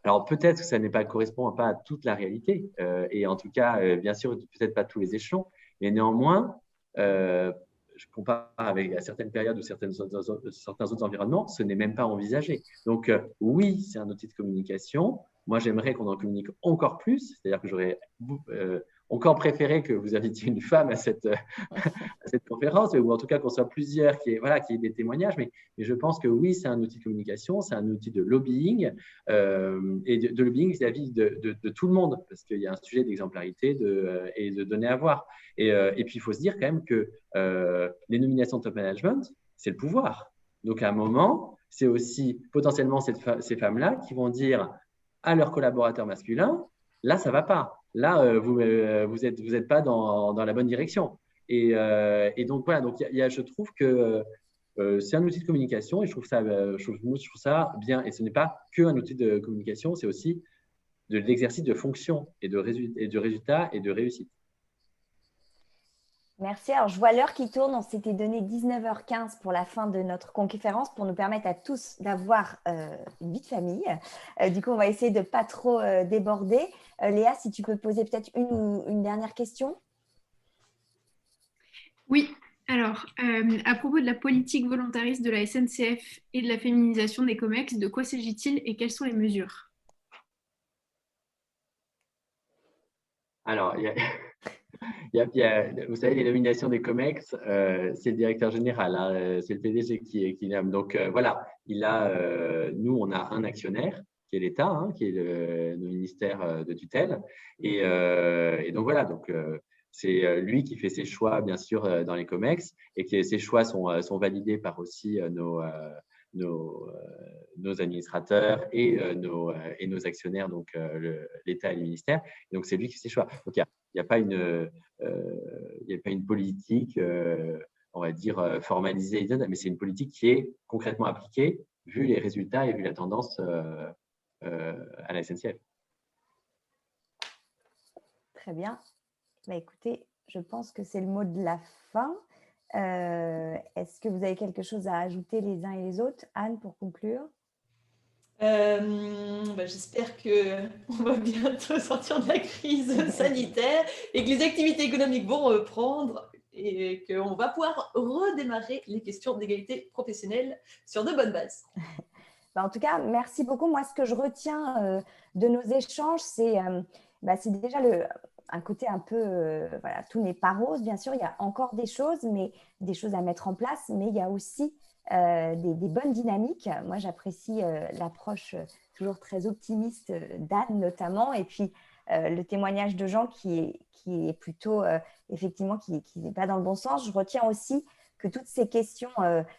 Alors, peut-être que ça ne correspond pas à toute la réalité. Et en tout cas, bien sûr, peut-être pas tous les échelons. Mais néanmoins, je compare à certaines périodes ou certains autres environnements, ce n'est même pas envisagé. Donc, oui, c'est un outil de communication. Moi, j'aimerais qu'on en communique encore plus. C'est-à-dire que encore préféré que vous invitiez une femme à cette conférence, ou en tout cas qu'on soit plusieurs, qu'il y ait des témoignages. Mais je pense que oui, c'est un outil de communication, c'est un outil de lobbying, et de lobbying vis-à-vis de tout le monde, parce qu'il y a un sujet d'exemplarité et de donner à voir. Et puis, il faut se dire quand même que les nominations de top management, c'est le pouvoir. Donc, à un moment, c'est aussi potentiellement ces femmes-là qui vont dire à leurs collaborateurs masculins, là, ça ne va pas. Là, vous êtes pas dans la bonne direction. Et donc, voilà, donc, je trouve que c'est un outil de communication et je trouve ça bien. Et ce n'est pas qu'un outil de communication, c'est aussi de l'exercice de fonction et de résultats et de réussite. Merci. Alors, je vois l'heure qui tourne. On s'était donné 19h15 pour la fin de notre conférence pour nous permettre à tous d'avoir une vie de famille. Du coup, on va essayer de ne pas trop déborder. Léa, si tu peux poser peut-être une dernière question. Oui, alors, à propos de la politique volontariste de la SNCF et de la féminisation des COMEX, de quoi s'agit-il et quelles sont les mesures? Alors, vous savez, les nominations des COMEX, c'est le directeur général, hein, c'est le PDG qui nomme. Donc, voilà, nous, on a un actionnaire qui est l'État, hein, qui est le ministère de tutelle. Et donc, voilà, c'est lui qui fait ses choix, bien sûr, dans les COMEX, et que ces choix sont validés par aussi nos administrateurs et nos actionnaires, donc l'État et le ministère. Et donc, c'est lui qui fait ses choix. Donc, il n'y a pas une politique, on va dire, formalisée, mais c'est une politique qui est concrètement appliquée, vu les résultats et vu la tendance à la SNCF. Très bien. Bah, écoutez, je pense que c'est le mot de la fin. Est-ce que vous avez quelque chose à ajouter les uns et les autres? Anne, pour conclure. J'espère qu'on va bientôt sortir de la crise sanitaire et que les activités économiques vont reprendre et qu'on va pouvoir redémarrer les questions d'égalité professionnelle sur de bonnes bases. En tout cas, merci beaucoup. Moi, ce que je retiens de nos échanges, c'est déjà un côté un peu, tout n'est pas rose, bien sûr, il y a encore des choses à mettre en place, mais il y a aussi des bonnes dynamiques. Moi, j'apprécie l'approche toujours très optimiste d'Anne notamment, et puis le témoignage de Jean qui est plutôt, effectivement, qui n'est pas dans le bon sens. Je retiens aussi que toutes ces questions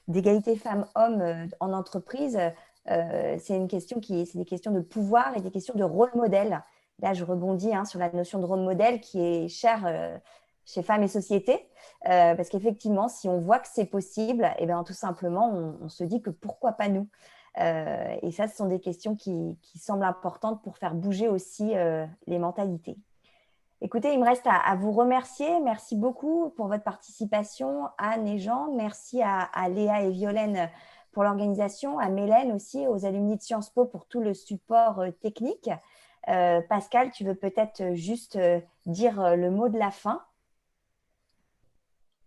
d'égalité femmes-hommes en entreprise, c'est des questions de pouvoir et des questions de rôle modèle. Là, je rebondis sur la notion de rôle modèle qui est chère chez Femmes et Société, parce qu'effectivement, si on voit que c'est possible, et bien, tout simplement, on se dit que pourquoi pas nous. Et ça, ce sont des questions qui semblent importantes pour faire bouger aussi les mentalités. Écoutez, il me reste à vous remercier. Merci beaucoup pour votre participation, Anne et Jean. Merci à Léa et Violaine pour l'organisation, à Mélène aussi, aux alumni de Sciences Po pour tout le support technique. Pascal, tu veux peut-être juste dire le mot de la fin?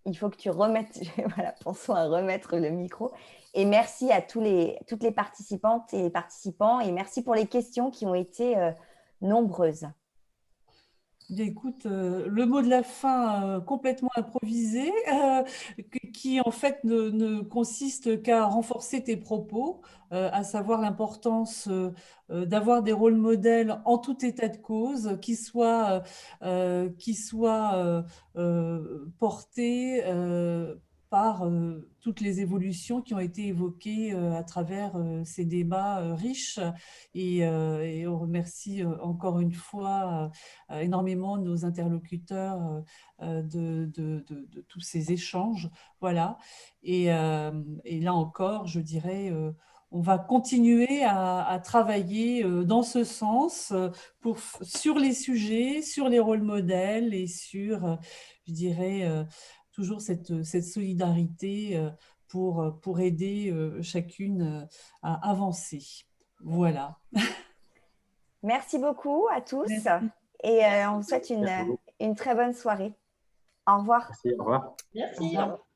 Il faut que tu remettes, voilà, pensons à remettre le micro. Et merci à toutes les participantes et participants. Et merci pour les questions qui ont été nombreuses. Bien, écoute, le mot de la fin complètement improvisé, qui en fait ne consiste qu'à renforcer tes propos, à savoir l'importance d'avoir des rôles modèles en tout état de cause, qui soient portés par toutes les évolutions qui ont été évoquées à travers ces débats riches. Et on remercie encore une fois énormément nos interlocuteurs de tous ces échanges. Voilà. Et là encore, je dirais, on va continuer à travailler dans ce sens sur les sujets, sur les rôles modèles et sur, je dirais, toujours cette solidarité pour aider chacune à avancer. Voilà. Merci beaucoup à tous. Merci. Et on vous souhaite une très bonne soirée. Au revoir. Merci, au revoir. Merci. Au revoir.